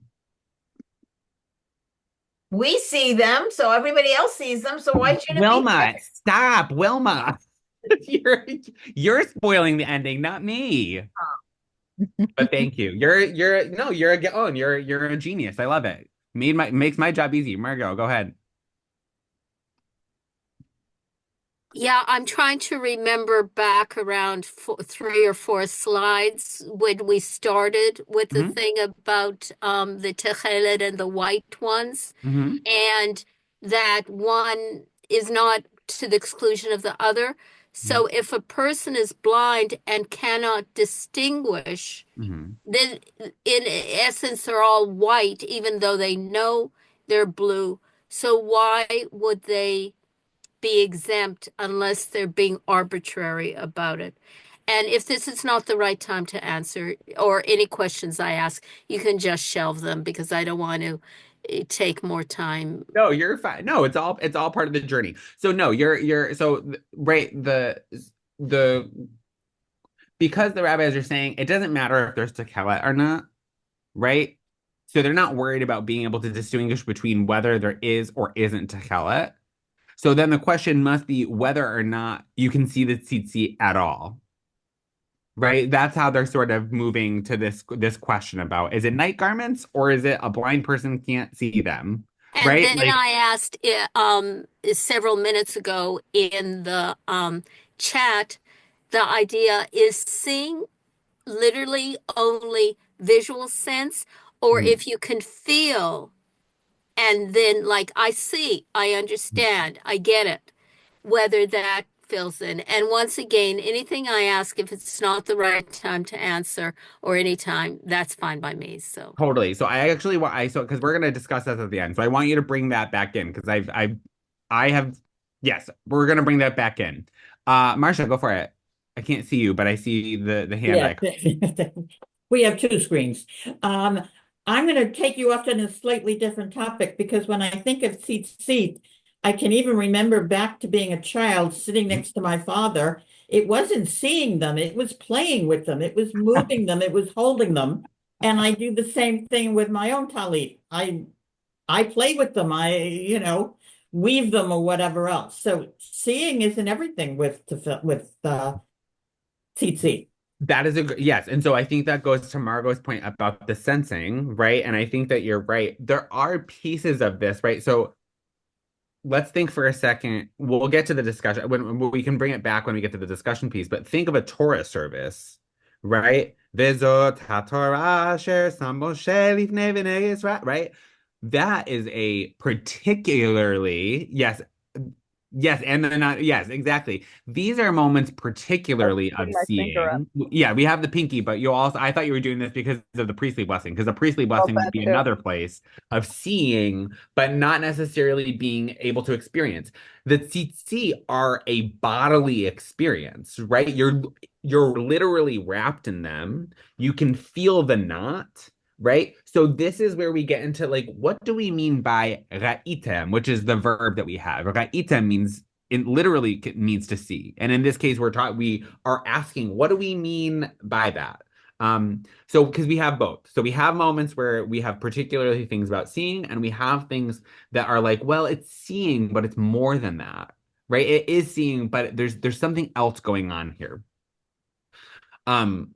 We see them, so everybody else sees them. So why shouldn't Wilma, be stop, Wilma. You're spoiling the ending, not me. But thank you. You're a genius. I love it. Makes my job easy. Margot, go ahead. Yeah, I'm trying to remember back around 3 or 4 slides when we started with the thing about the techelet and the white ones, and that one is not to the exclusion of the other. So if a person is blind and cannot distinguish, then in essence they're all white, even though they know they're blue. So why would they be exempt unless they're being arbitrary about it? And if this is not the right time to answer, or any questions I ask, you can just shelve them because I don't want to take more time. No, you're fine. No, it's all part of the journey. So no, you're so right. The because the rabbis are saying it doesn't matter if there's tekelet or not, right? So they're not worried about being able to distinguish between whether there is or isn't tekelet. So then the question must be whether or not you can see the tzitzit at all. Right? That's how they're sort of moving to this question about is it night garments or is it a blind person can't see them? And right? then I asked several minutes ago in the chat, the idea is seeing literally only visual sense, or if you can feel and then like I see, I understand, I get it, whether that fills in. And once again, anything I ask, if it's not the right time to answer or anytime, that's fine by me. So Totally. So I actually want because we're gonna discuss that at the end. So I want you to bring that back in because I have yes, we're gonna bring that back in. Marcia, go for it. I can't see you, but I see the hand icon. We have two screens. I'm going to take you off on a slightly different topic because when I think of tzitzit, I can even remember back to being a child sitting next to my father. It wasn't seeing them, it was playing with them, it was moving them, it was holding them. And I do the same thing with my own talit. I play with them, weave them or whatever else. So seeing isn't everything with tzitzit. That is yes. And so I think that goes to Margot's point about the sensing, right? And I think that you're right. There are pieces of this, right? So let's think for a second. We'll get to the discussion when we can bring it back when we get to the discussion piece, but think of a Torah service, right? Right? That is a particularly, yes, Yes, and they're not. Yes, exactly. These are moments particularly of my finger up. seeing. Yeah, we have the pinky, but you also, I thought you were doing this because of the priestly blessing, because the priestly Oh, blessing would that be too. another place of seeing, but not necessarily being able to experience. The tzitzi are a bodily experience, right? You're literally wrapped in them. You can feel the knot. Right? So this is where we get into like, what do we mean by ra'item, which is the verb that we have. Ra'item means, it literally means to see. And in this case, we are asking, what do we mean by that? So because we have both. So we have moments where we have particularly things about seeing, and we have things that are like, well, it's seeing, but it's more than that. Right? It is seeing, but there's something else going on here.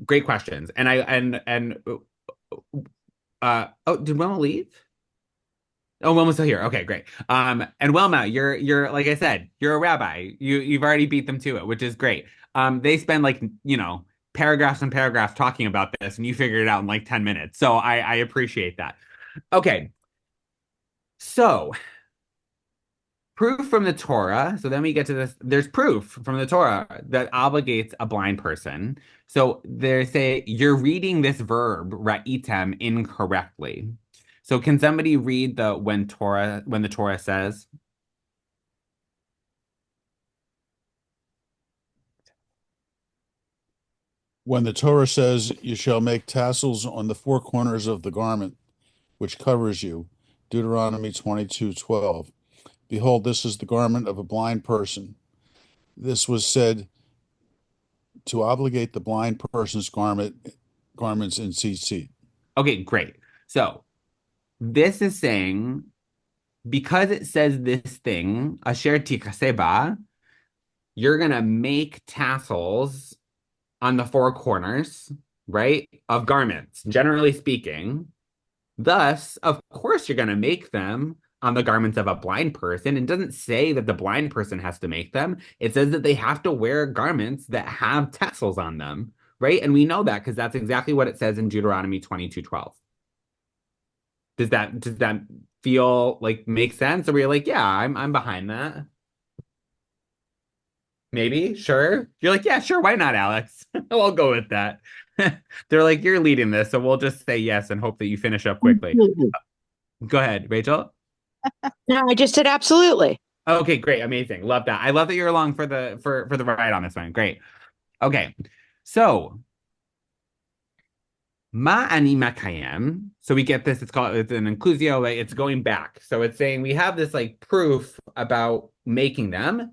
Great questions. And oh, did Wilma leave? Oh, Wilma's still here. Okay, great. And Wilma, you're like I said, you're a rabbi. You've already beat them to it, which is great. They spend like, paragraphs and paragraphs talking about this, and you figured it out in like 10 minutes. So I appreciate that. Okay. So proof from the Torah. So then we get to this. There's proof from the Torah that obligates a blind person. So they say you're reading this verb, ra'item, incorrectly. So can somebody read when the Torah says? When the Torah says, you shall make tassels on the four corners of the garment which covers you, Deuteronomy 22:12. Behold, this is the garment of a blind person. This was said to obligate the blind person's garments in tzitzit. Okay, great. So this is saying, because it says this thing, asher tikaseba, you're gonna make tassels on the four corners, right, of garments, generally speaking. Thus, of course, you're going to make them on the garments of a blind person. It doesn't say that the blind person has to make them. It says that they have to wear garments that have tassels on them, right? And we know that because that's exactly what it says in Deuteronomy 22:12. Does that feel like make sense? Or we're like, yeah, I'm behind that. Maybe, sure. You're like, yeah, sure, why not, Alex? I'll go with that. They're like, you're leading this, so we'll just say yes and hope that you finish up quickly. Go ahead, Rachel. No, I just said absolutely. Okay, great, amazing. Love that. I love that you're along for the ride on this one. Great. Okay. So ma ani makayem. So we get this, it's an inclusio, like it's going back. So it's saying we have this like proof about making them,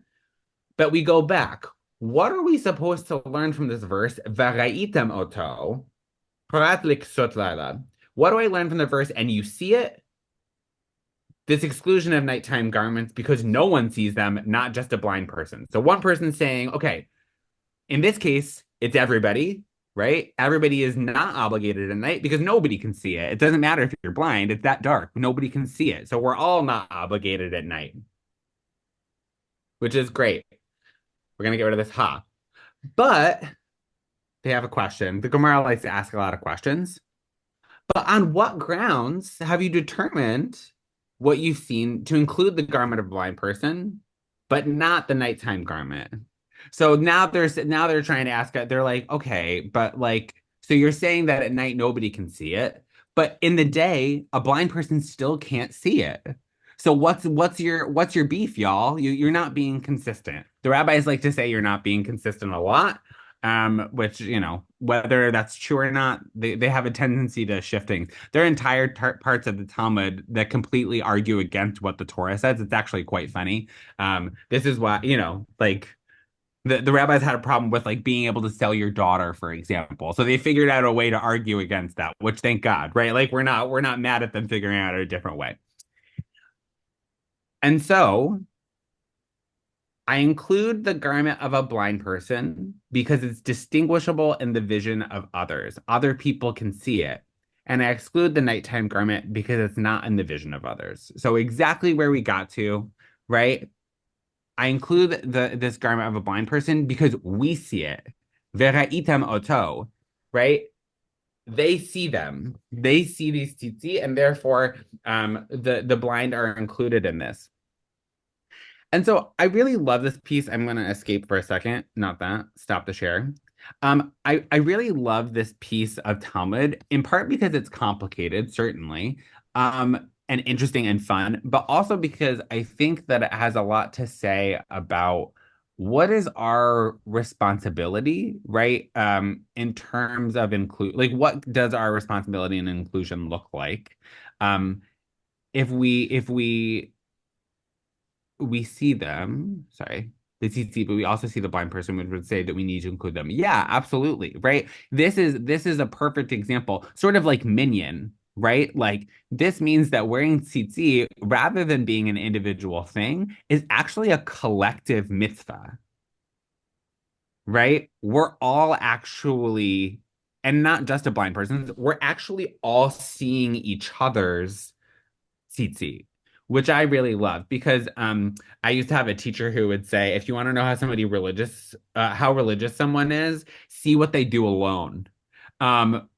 but we go back. What are we supposed to learn from this verse? V'ra'item oto, prat liksot laila. What do I learn from the verse? And you see it? This exclusion of nighttime garments because no one sees them, not just a blind person. So one person's saying, okay, in this case, it's everybody, right? Everybody is not obligated at night because nobody can see it. It doesn't matter if you're blind, it's that dark. Nobody can see it. So we're all not obligated at night, which is great. We're going to get rid of this ha. But they have a question. The Gemara likes to ask a lot of questions. But on what grounds have you determined what you've seen to include the garment of a blind person, but not the nighttime garment? So now they're trying to ask, they're like, okay, but like, so you're saying that at night nobody can see it, but in the day, a blind person still can't see it. So what's your beef, y'all? You're not being consistent. The rabbis like to say you're not being consistent a lot. Which, whether that's true or not, they have a tendency to shift things. There are entire parts of the Talmud that completely argue against what the Torah says. It's actually quite funny. This is why, like the rabbis had a problem with like being able to sell your daughter, for example. So they figured out a way to argue against that, which thank God, right? Like we're not mad at them figuring out a different way. And so I include the garment of a blind person because it's distinguishable in the vision of others. Other people can see it. And I exclude the nighttime garment because it's not in the vision of others. So exactly where we got to, right? I include this garment of a blind person because we see it. Vera'item oto, right? They see them. They see these tzitzi, and therefore the blind are included in this. And so I really love this piece. I'm going to escape for a second. Not that. Stop the share. I really love this piece of Talmud, in part because it's complicated, certainly, and interesting and fun, but also because I think that it has a lot to say about what is our responsibility, right? In terms of like what does our responsibility and inclusion look like? Um, if we see them, sorry, the TT, but we also see the blind person, which would say that we need to include them. Yeah, absolutely, right? This is a perfect example, sort of like Minion, right? Like this means that wearing tzitzit, rather than being an individual thing, is actually a collective mitzvah, right? We're all actually, and not just a blind person, we're actually all seeing each other's tzitzit, which I really love because I used to have a teacher who would say, if you want to know how religious someone is, see what they do alone.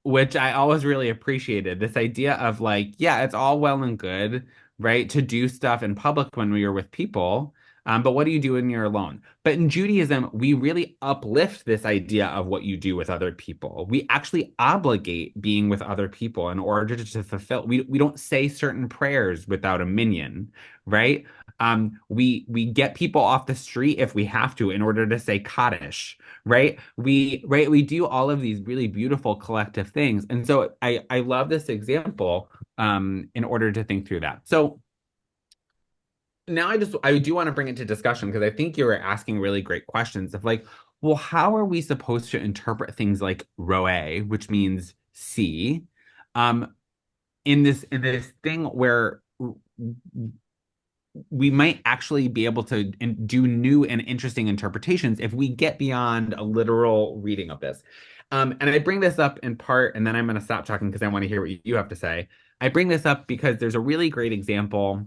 Which I always really appreciated. This idea of like, yeah, it's all well and good, right, to do stuff in public when we are with people. But what do you do when you're alone? But in Judaism, we really uplift this idea of what you do with other people. We actually obligate being with other people in order to fulfill. We don't say certain prayers without a minyan, right? We get people off the street if we have to in order to say Kaddish, right? We do all of these really beautiful collective things. And so I love this example in order to think through that. So now I do want to bring it to discussion because I think you were asking really great questions of like, well, how are we supposed to interpret things like roe, which means see, um, in this thing where we might actually be able to do new and interesting interpretations if we get beyond a literal reading of this. And I bring this up in part, and then I'm going to stop talking because I want to hear what you have to say. I bring this up because there's a really great example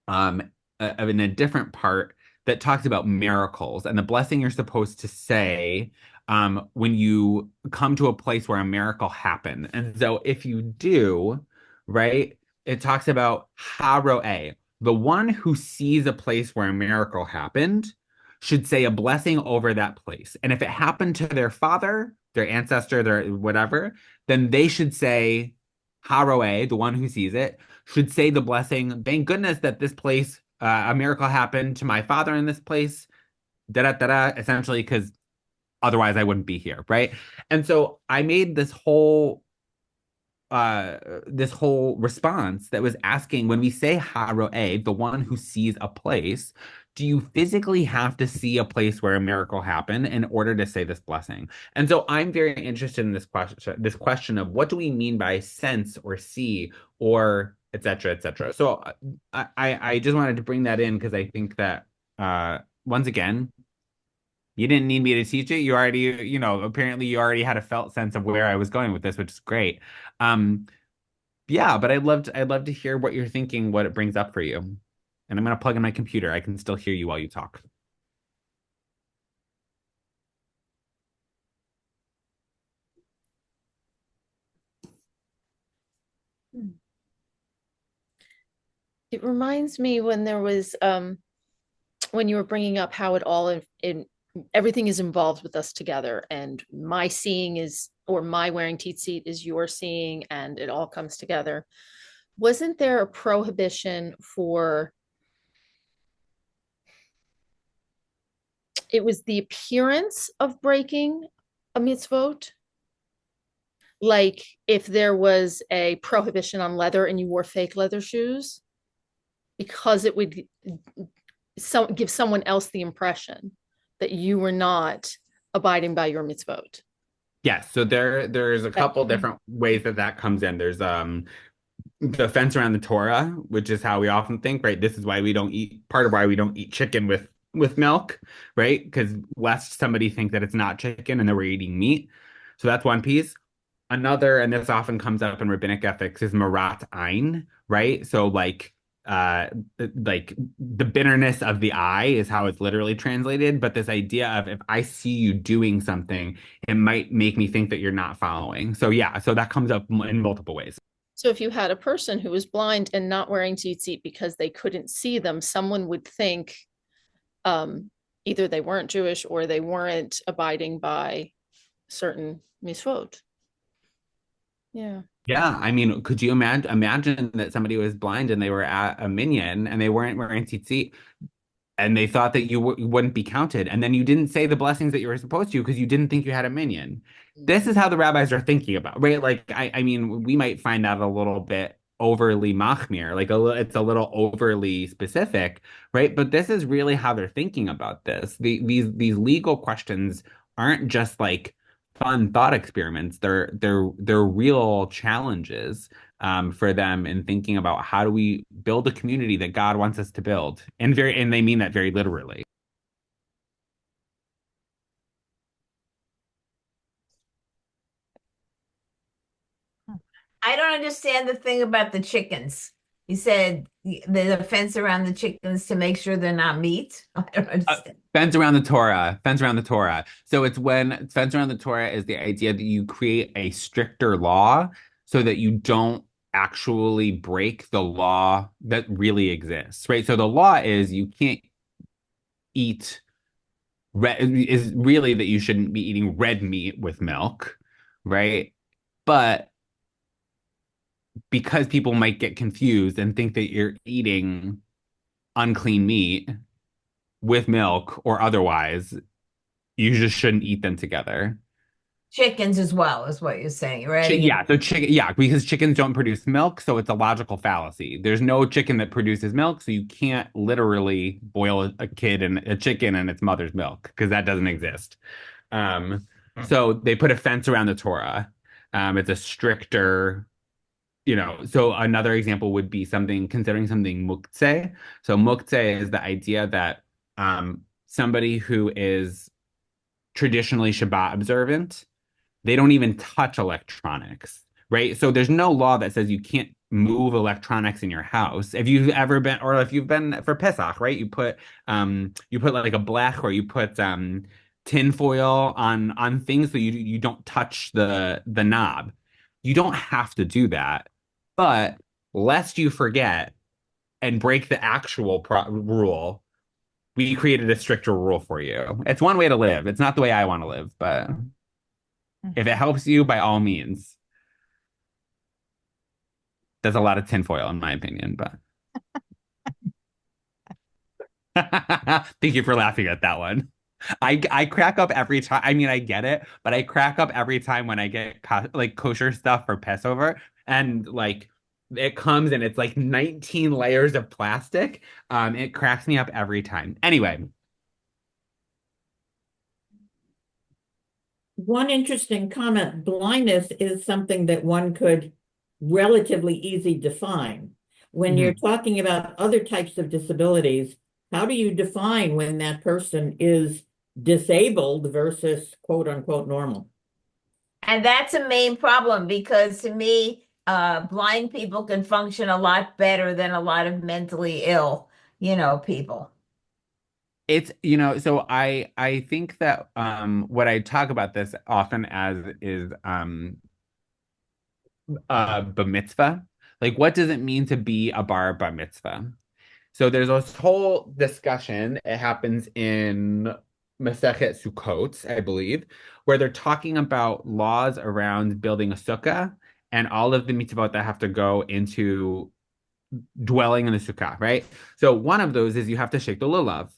in a different part that talks about miracles and the blessing you're supposed to say when you come to a place where a miracle happened. And so if you do, right, it talks about haroe, the one who sees a place where a miracle happened should say a blessing over that place. And if it happened to their father, their ancestor, their whatever, then they should say haroe, the one who sees it, should say the blessing, thank goodness that this place, a miracle happened to my father in this place, da da da da, essentially, because otherwise I wouldn't be here, right? And so I made this whole response that was asking, when we say haroe, the one who sees a place, do you physically have to see a place where a miracle happened in order to say this blessing? And so I'm very interested in this question of what do we mean by sense or see or et cetera, et cetera. So I just wanted to bring that in because I think that once again, you didn't need me to teach it. You already, apparently you already had a felt sense of where I was going with this, which is great. Yeah, but I'd love to hear what you're thinking, what it brings up for you. And I'm gonna plug in my computer. I can still hear you while you talk. It reminds me when there was when you were bringing up how it all in everything is involved with us together, and my seeing is, or my wearing tzitzit is your seeing, and it all comes together. Wasn't there a prohibition for, it was the appearance of breaking a mitzvot? Like if there was a prohibition on leather and you wore fake leather shoes, because it would give someone else the impression that you were not abiding by your mitzvot. Yes, so there's a couple different ways that comes in. There's the fence around the Torah, which is how we often think, right? This is why we don't eat, part of why we don't eat chicken with milk, right? Because lest somebody think that it's not chicken and that we're eating meat. So that's one piece. Another, and this often comes up in rabbinic ethics, is marat ein, right? So like the bitterness of the eye is how it's literally translated. But this idea of if I see you doing something, it might make me think that you're not following. So yeah, so that comes up in multiple ways. So if you had a person who was blind and not wearing tzitzit because they couldn't see them, someone would think either they weren't Jewish or they weren't abiding by certain mitzvot. Yeah. Yeah, I mean, could you imagine that somebody was blind and they were at a minyan and they weren't wearing tzitzit and they thought that you wouldn't be counted, and then you didn't say the blessings that you were supposed to because you didn't think you had a minyan. This is how the rabbis are thinking about, right? Like, I mean, we might find that a little bit overly machmir, like it's a little overly specific, right? But this is really how they're thinking about this. These legal questions aren't just like fun thought experiments. They're real challenges for them in thinking about how do we build a community that God wants us to build, and they mean that very literally. I don't understand the thing about the chickens. You said there's a fence around the chickens to make sure they're not meat. I don't understand. Fence around the Torah. Fence around the Torah. So it's when fence around the Torah is the idea that you create a stricter law so that you don't actually break the law that really exists, right? So the law is you can't eat is really that you shouldn't be eating red meat with milk, right? But because people might get confused and think that you're eating unclean meat with milk or otherwise, you just shouldn't eat them together. Chickens as well is what you're saying, right? Yeah, so because chickens don't produce milk, so it's a logical fallacy. There's no chicken that produces milk, so you can't literally boil a chicken in its mother's milk because that doesn't exist. So they put a fence around the Torah. It's a stricter, so another example would be considering something muktzeh. So muktzeh is the idea that somebody who is traditionally Shabbat observant, they don't even touch electronics, right? So there's no law that says you can't move electronics in your house. If you've ever been, or if you've been for Pesach, right? You put like a blech, or you put tin foil on things so you don't touch the knob. You don't have to do that, but lest you forget and break the actual rule, we created a stricter rule for you. It's one way to live. It's not the way I want to live, but if it helps you, by all means. There's a lot of tinfoil, in my opinion, but thank you for laughing at that one. I crack up every time. I mean, I get it, but I crack up every time when I get like kosher stuff for Passover, and like it comes and it's like 19 layers of plastic. It cracks me up every time. Anyway. One interesting comment, blindness is something that one could relatively easy define. When you're talking about other types of disabilities, how do you define when that person is disabled versus quote unquote normal? And that's a main problem because to me, blind people can function a lot better than a lot of mentally ill, people. It's, so I think that what I talk about this often as is bar mitzvah. Like, what does it mean to be a bar mitzvah? So there's this whole discussion. It happens in Masechet Sukkot, I believe, where they're talking about laws around building a sukkah and all of the mitzvot that have to go into dwelling in the sukkah, right? So one of those is you have to shake the lulav.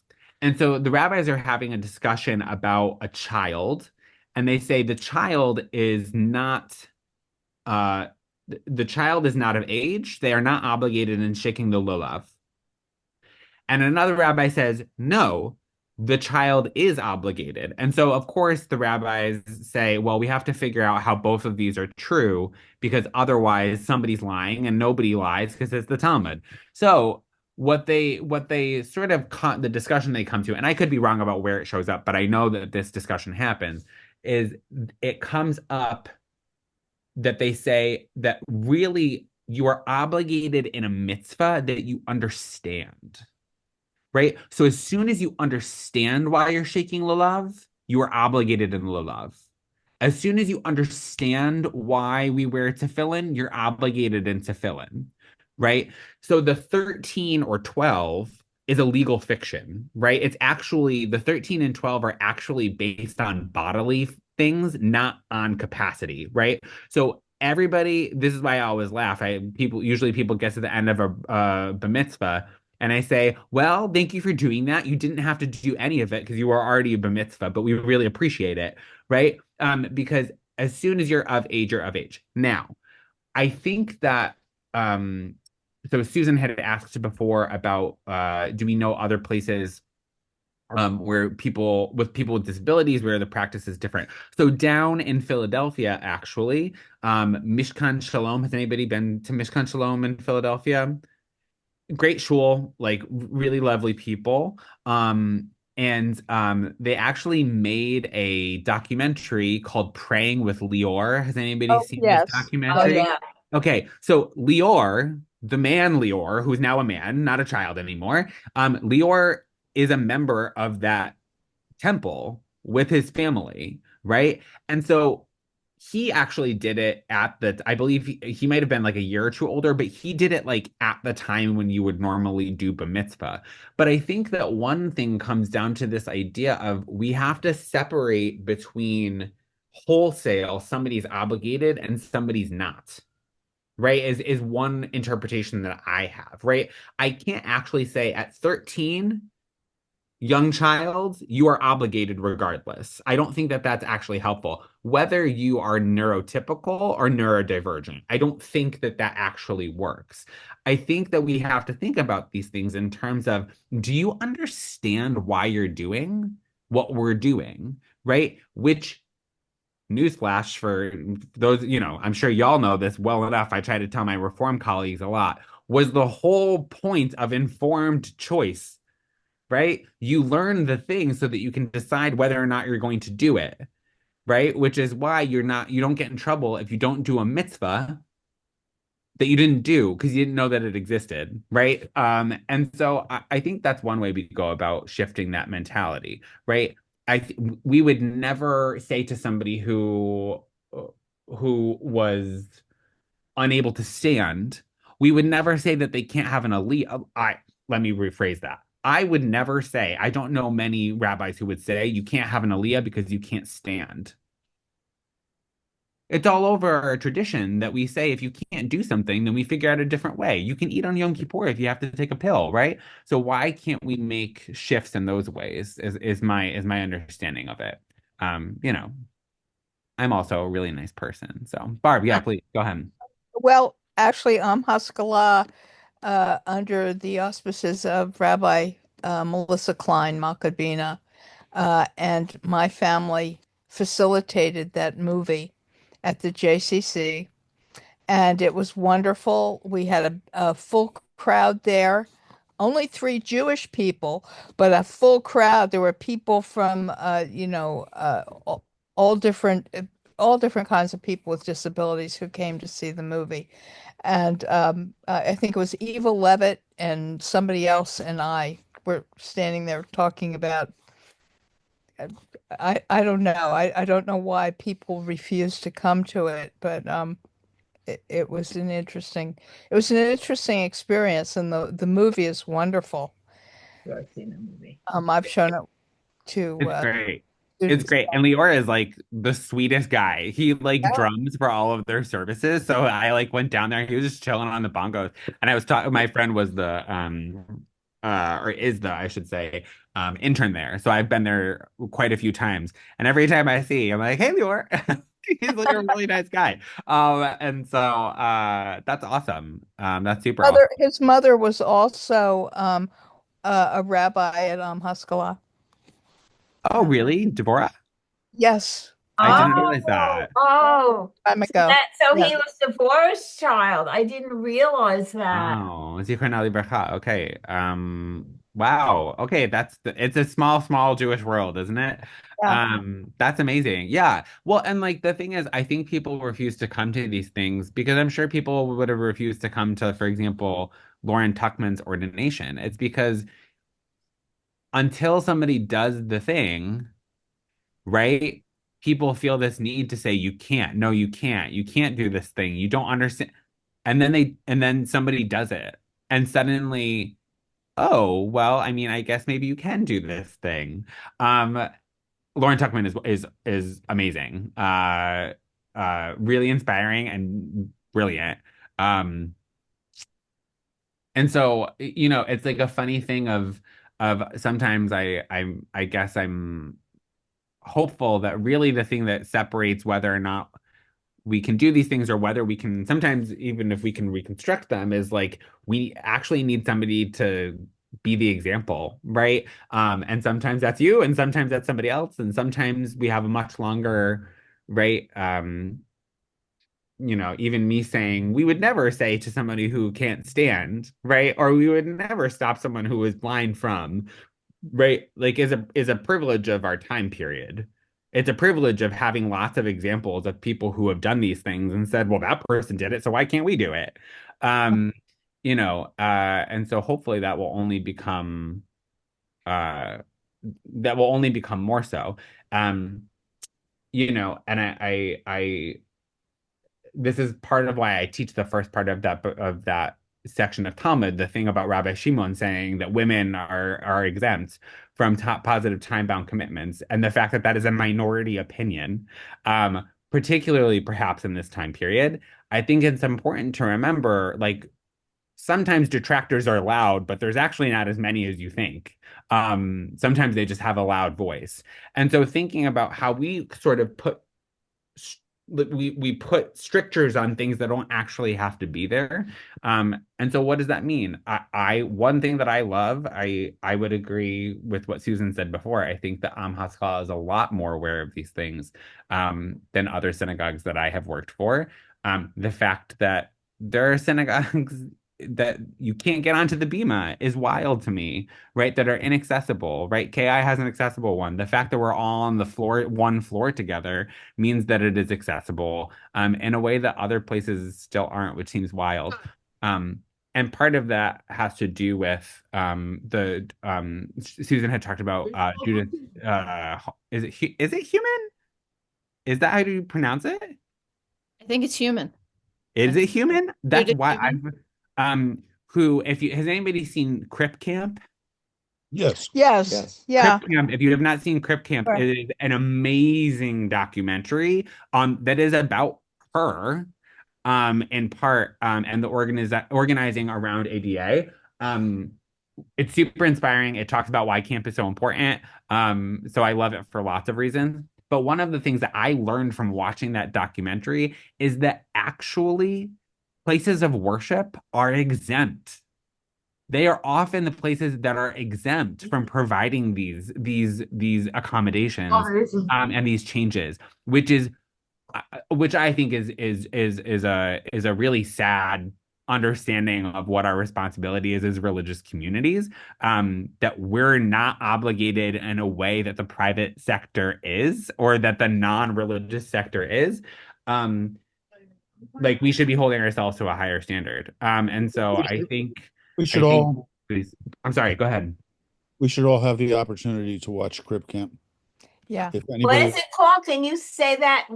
And so the rabbis are having a discussion about a child, and they say the child is not of age. They are not obligated in shaking the lulav. And another rabbi says, no, the child is obligated. And so, of course, the rabbis say, well, we have to figure out how both of these are true, because otherwise somebody's lying and nobody lies because it's the Talmud. So what they sort of the discussion they come to, and I could be wrong about where it shows up, but I know that this discussion happens, is it comes up that they say that really you are obligated in a mitzvah that you understand, right? So as soon as you understand why you're shaking lulav, you are obligated in lulav. As soon as you understand why we wear tefillin, you're obligated in tefillin. Right? So the 13 or 12 is a legal fiction, right? It's actually the 13 and 12 are actually based on bodily things, not on capacity, right? So everybody, this is why I always laugh. People get to the end of a bar mitzvah and I say, well, thank you for doing that. You didn't have to do any of it because you were already a bar mitzvah, but we really appreciate it, right? Because as soon as you're of age, you're of age. Now, I think that so Susan had asked before about do we know other places where people with disabilities where the practice is different. So down in Philadelphia, actually, Mishkan Shalom. Has anybody been to Mishkan Shalom in Philadelphia? Great shul, like really lovely people. And they actually made a documentary called Praying with Lior. Has anybody Oh, seen this yes. Oh, documentary? yeah. Okay, so Lior, the man Lior, who's now a man, not a child anymore, Lior is a member of that temple with his family, right? And so he actually did it I believe he might have been like a year or two older, but he did it like at the time when you would normally do bar mitzvah. But I think that one thing comes down to this idea of we have to separate between wholesale, somebody's obligated and somebody's not. Right, is one interpretation that I have, right? I can't actually say at 13 young child, you are obligated regardless. I don't think that that's actually helpful. Whether you are neurotypical or neurodivergent, I don't think that that actually works. I think that we have to think about these things in terms of, do you understand why you're doing what we're doing, right? Which newsflash for those, I'm sure y'all know this well enough. I try to tell my reform colleagues a lot, was the whole point of informed choice, right? You learn the thing so that you can decide whether or not you're going to do it, right? Which is why you don't get in trouble if you don't do a mitzvah that you didn't do because you didn't know that it existed, right? And so I think that's one way we go about shifting that mentality, right? We would never say to somebody who was unable to stand, we would never say that they can't have an elite. Let me rephrase that. I would never say, I don't know many rabbis who would say you can't have an aliyah because you can't stand. It's all over our tradition that we say if you can't do something, then we figure out a different way. You can eat on Yom Kippur if you have to take a pill, right? So why can't we make shifts in those ways? Is my understanding of it. I'm also a really nice person. So Barb, yeah, please go ahead. Well, actually, Haskalah, under the auspices of Rabbi Melissa Klein Malkadbina, and my family facilitated that movie at the JCC, and it was wonderful. We had a full crowd there. Only three Jewish people, but a full crowd. There were people from, all different, all different kinds of people with disabilities who came to see the movie. And I think it was Eva Levitt and somebody else and I were standing there talking about. I don't know. I don't know why people refuse to come to it, but it was an interesting experience, and the movie is wonderful. Sure, I've seen the movie. I've shown it to It's great. It's students. great. And Lior is like the sweetest guy. He like Yeah. drums for all of their services. So I like went down there. He was just chilling on the bongos. And I was talking, my friend was the or is the, I should say, intern there. So I've been there quite a few times. And every time I see, I'm like, hey Lior. He's like a really nice guy. And so that's awesome. That's super awesome. His mother was also a rabbi at Haskalah. Oh, really? Deborah? Yes. I didn't realize that. Oh, Time ago. so Yeah. he was divorced child. I didn't realize that. Oh, Zichron Libracha. Okay. Wow. Okay, it's a small Jewish world, isn't it? Yeah. That's amazing. Yeah. Well, and like the thing is, I think people refuse to come to these things because I'm sure people would have refused to come to, for example, Lauren Tuckman's ordination. It's because until somebody does the thing, right? People feel this need to say, you can't. No, you can't. You can't do this thing. You don't understand. And then somebody does it. And suddenly oh, well, I mean, I guess maybe you can do this thing. Um, Lauren Tuckman is amazing. Really inspiring and brilliant. Um, and so, it's like a funny thing of sometimes I guess I'm hopeful that really the thing that separates whether or not we can do these things or whether we can sometimes even if we can reconstruct them is like we actually need somebody to be the example, right? And sometimes that's you and sometimes that's somebody else and sometimes we have a much longer, right? Even me saying we would never say to somebody who can't stand, right? Or we would never stop someone who is blind from, right? Like is a privilege of our time period. It's a privilege of having lots of examples of people who have done these things and said, well, that person did it, so why can't we do it? And so hopefully uh that will only become more so. Um, and I this is part of why I teach the first part of that section of Talmud, the thing about Rabbi Shimon saying that women are exempt from positive time-bound commitments, and the fact that that is a minority opinion, particularly perhaps in this time period. I think it's important to remember, like, sometimes detractors are loud, but there's actually not as many as you think. Sometimes they just have a loud voice. And so thinking about how we sort of we put strictures on things that don't actually have to be there. And so what does that mean? I one thing that I love, I would agree with what Susan said before. I think that Haskalah is a lot more aware of these things than other synagogues that I have worked for. The fact that there are synagogues that you can't get onto the Bima is wild to me, right? That are inaccessible, right? KI has an accessible one. The fact that we're all on the floor, one floor together, means that it is accessible in a way that other places still aren't, which seems wild. And part of that has to do with Susan had talked about Judith. Is it human? Is that how you pronounce it? I think it's human. Is it human? That's Judith why Human? who if you has anybody seen Crip Camp? Yes. Yes. Yeah. Crip Camp, if you have not seen Crip Camp, Sure. it is an amazing documentary that is about her in part and the organizing around ADA. It's super inspiring. It talks about why camp is so important. So I love it for lots of reasons. But one of the things that I learned from watching that documentary is that actually places of worship are exempt. They are often the places that are exempt from providing these accommodations and these changes, which I think is a really sad understanding of what our responsibility is as religious communities, that we're not obligated in a way that the private sector is, or that the non-religious sector is. Like we should be holding ourselves to a higher standard. And so We should I think, all please, I'm sorry, go ahead. we should all have the opportunity to watch Crip Camp. Yeah. If What anybody, is it called? Can you say that?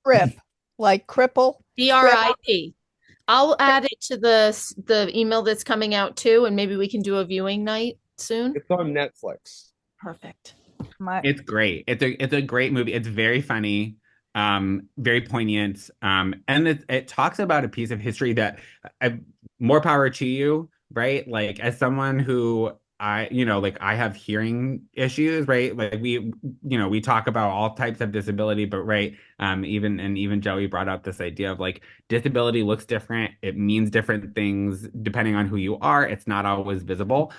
Crip, like cripple. DRIP. I'll add it to the email that's coming out too, and maybe we can do a viewing night soon. It's on Netflix. Perfect. It's great. It's a great movie. It's very funny, very poignant, and it talks about a piece of history that more power to you, right? Like as someone who like I have hearing issues, right? Like we talk about all types of disability, but right, even Joey brought up this idea of like disability looks different. It means different things depending on who you are. It's not always visible.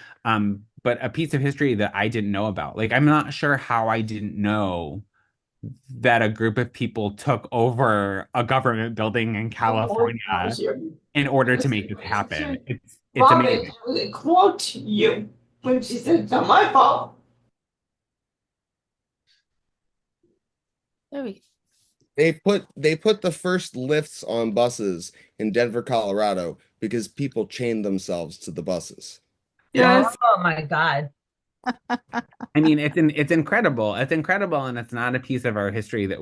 But a piece of history that I didn't know about. Like I'm not sure how I didn't know that a group of people took over a government building in California in order to make this happen. It's amazing. They quote you when she said it's not my fault. There we They put the first lifts on buses in Denver, Colorado, because people chained themselves to the buses. Yes. Oh my God. I mean, it's incredible. It's incredible, and it's not a piece of our history that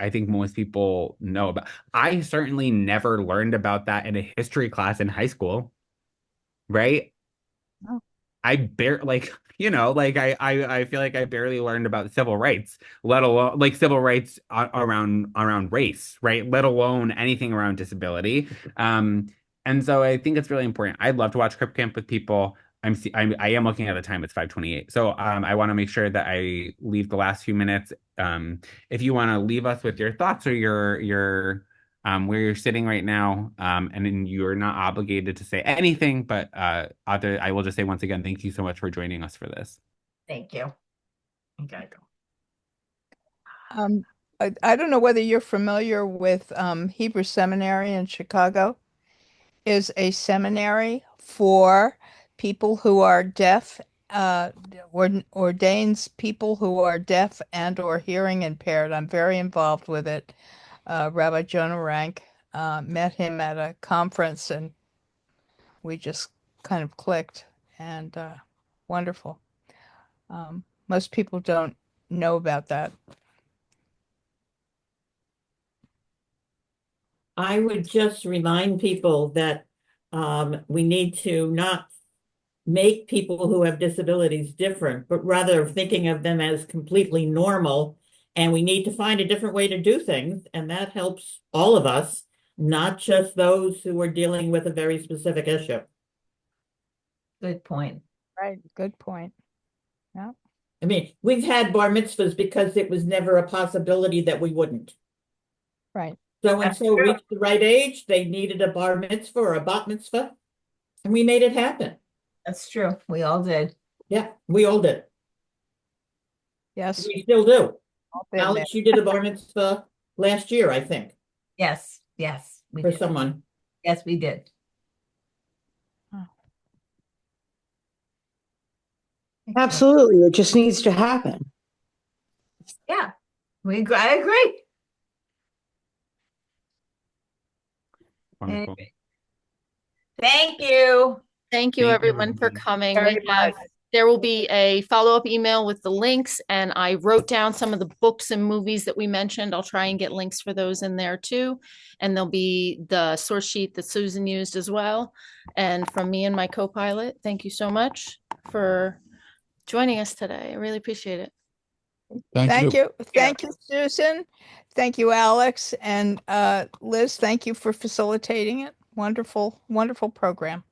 I think most people know about. I certainly never learned about that in a history class in high school, right? Oh. I feel like I barely learned about civil rights, let alone like civil rights around race, right? Let alone anything around disability. And so I think it's really important. I'd love to watch Crip Camp with people. I am looking at the time. It's 5:28. So I want to make sure that I leave the last few minutes. If you want to leave us with your thoughts or your where you're sitting right now, and then you're not obligated to say anything, but I will just say once again, thank you so much for joining us for this. Thank you. Okay. I don't know whether you're familiar with Hebrew Seminary in Chicago. Is a seminary for people who are deaf, ordains people who are deaf and or hearing impaired. I'm very involved with it. Rabbi Jonah Rank, met him at a conference and we just kind of clicked, and wonderful. Most people don't know about that. I would just remind people that we need to not make people who have disabilities different, but rather thinking of them as completely normal. And we need to find a different way to do things. And that helps all of us, not just those who are dealing with a very specific issue. Good point. Right. Good point. Yeah. I mean, we've had bar mitzvahs because it was never a possibility that we wouldn't. Right. So-and-so reached the right age, they needed a bar mitzvah or a bat mitzvah, and we made it happen. That's true. We all did. Yeah, we all did. Yes. We still do. Been Alex, you did a bar mitzvah last year, I think, Yes. Yes. We for did. someone. Yes, we did. Absolutely. It just needs to happen. Yeah. I agree. Wonderful. Thank you. Thank you, Thank you, everyone, for everybody. coming. Very much. There will be a follow-up email with the links, and I wrote down some of the books and movies that we mentioned. I'll try and get links for those in there too. And there'll be the source sheet that Susan used as well. And from me and my co-pilot, thank you so much for joining us today. I really appreciate it. Thank you. Thank you, Susan. Thank you, Alex. And Liz, thank you for facilitating it. Wonderful, wonderful program.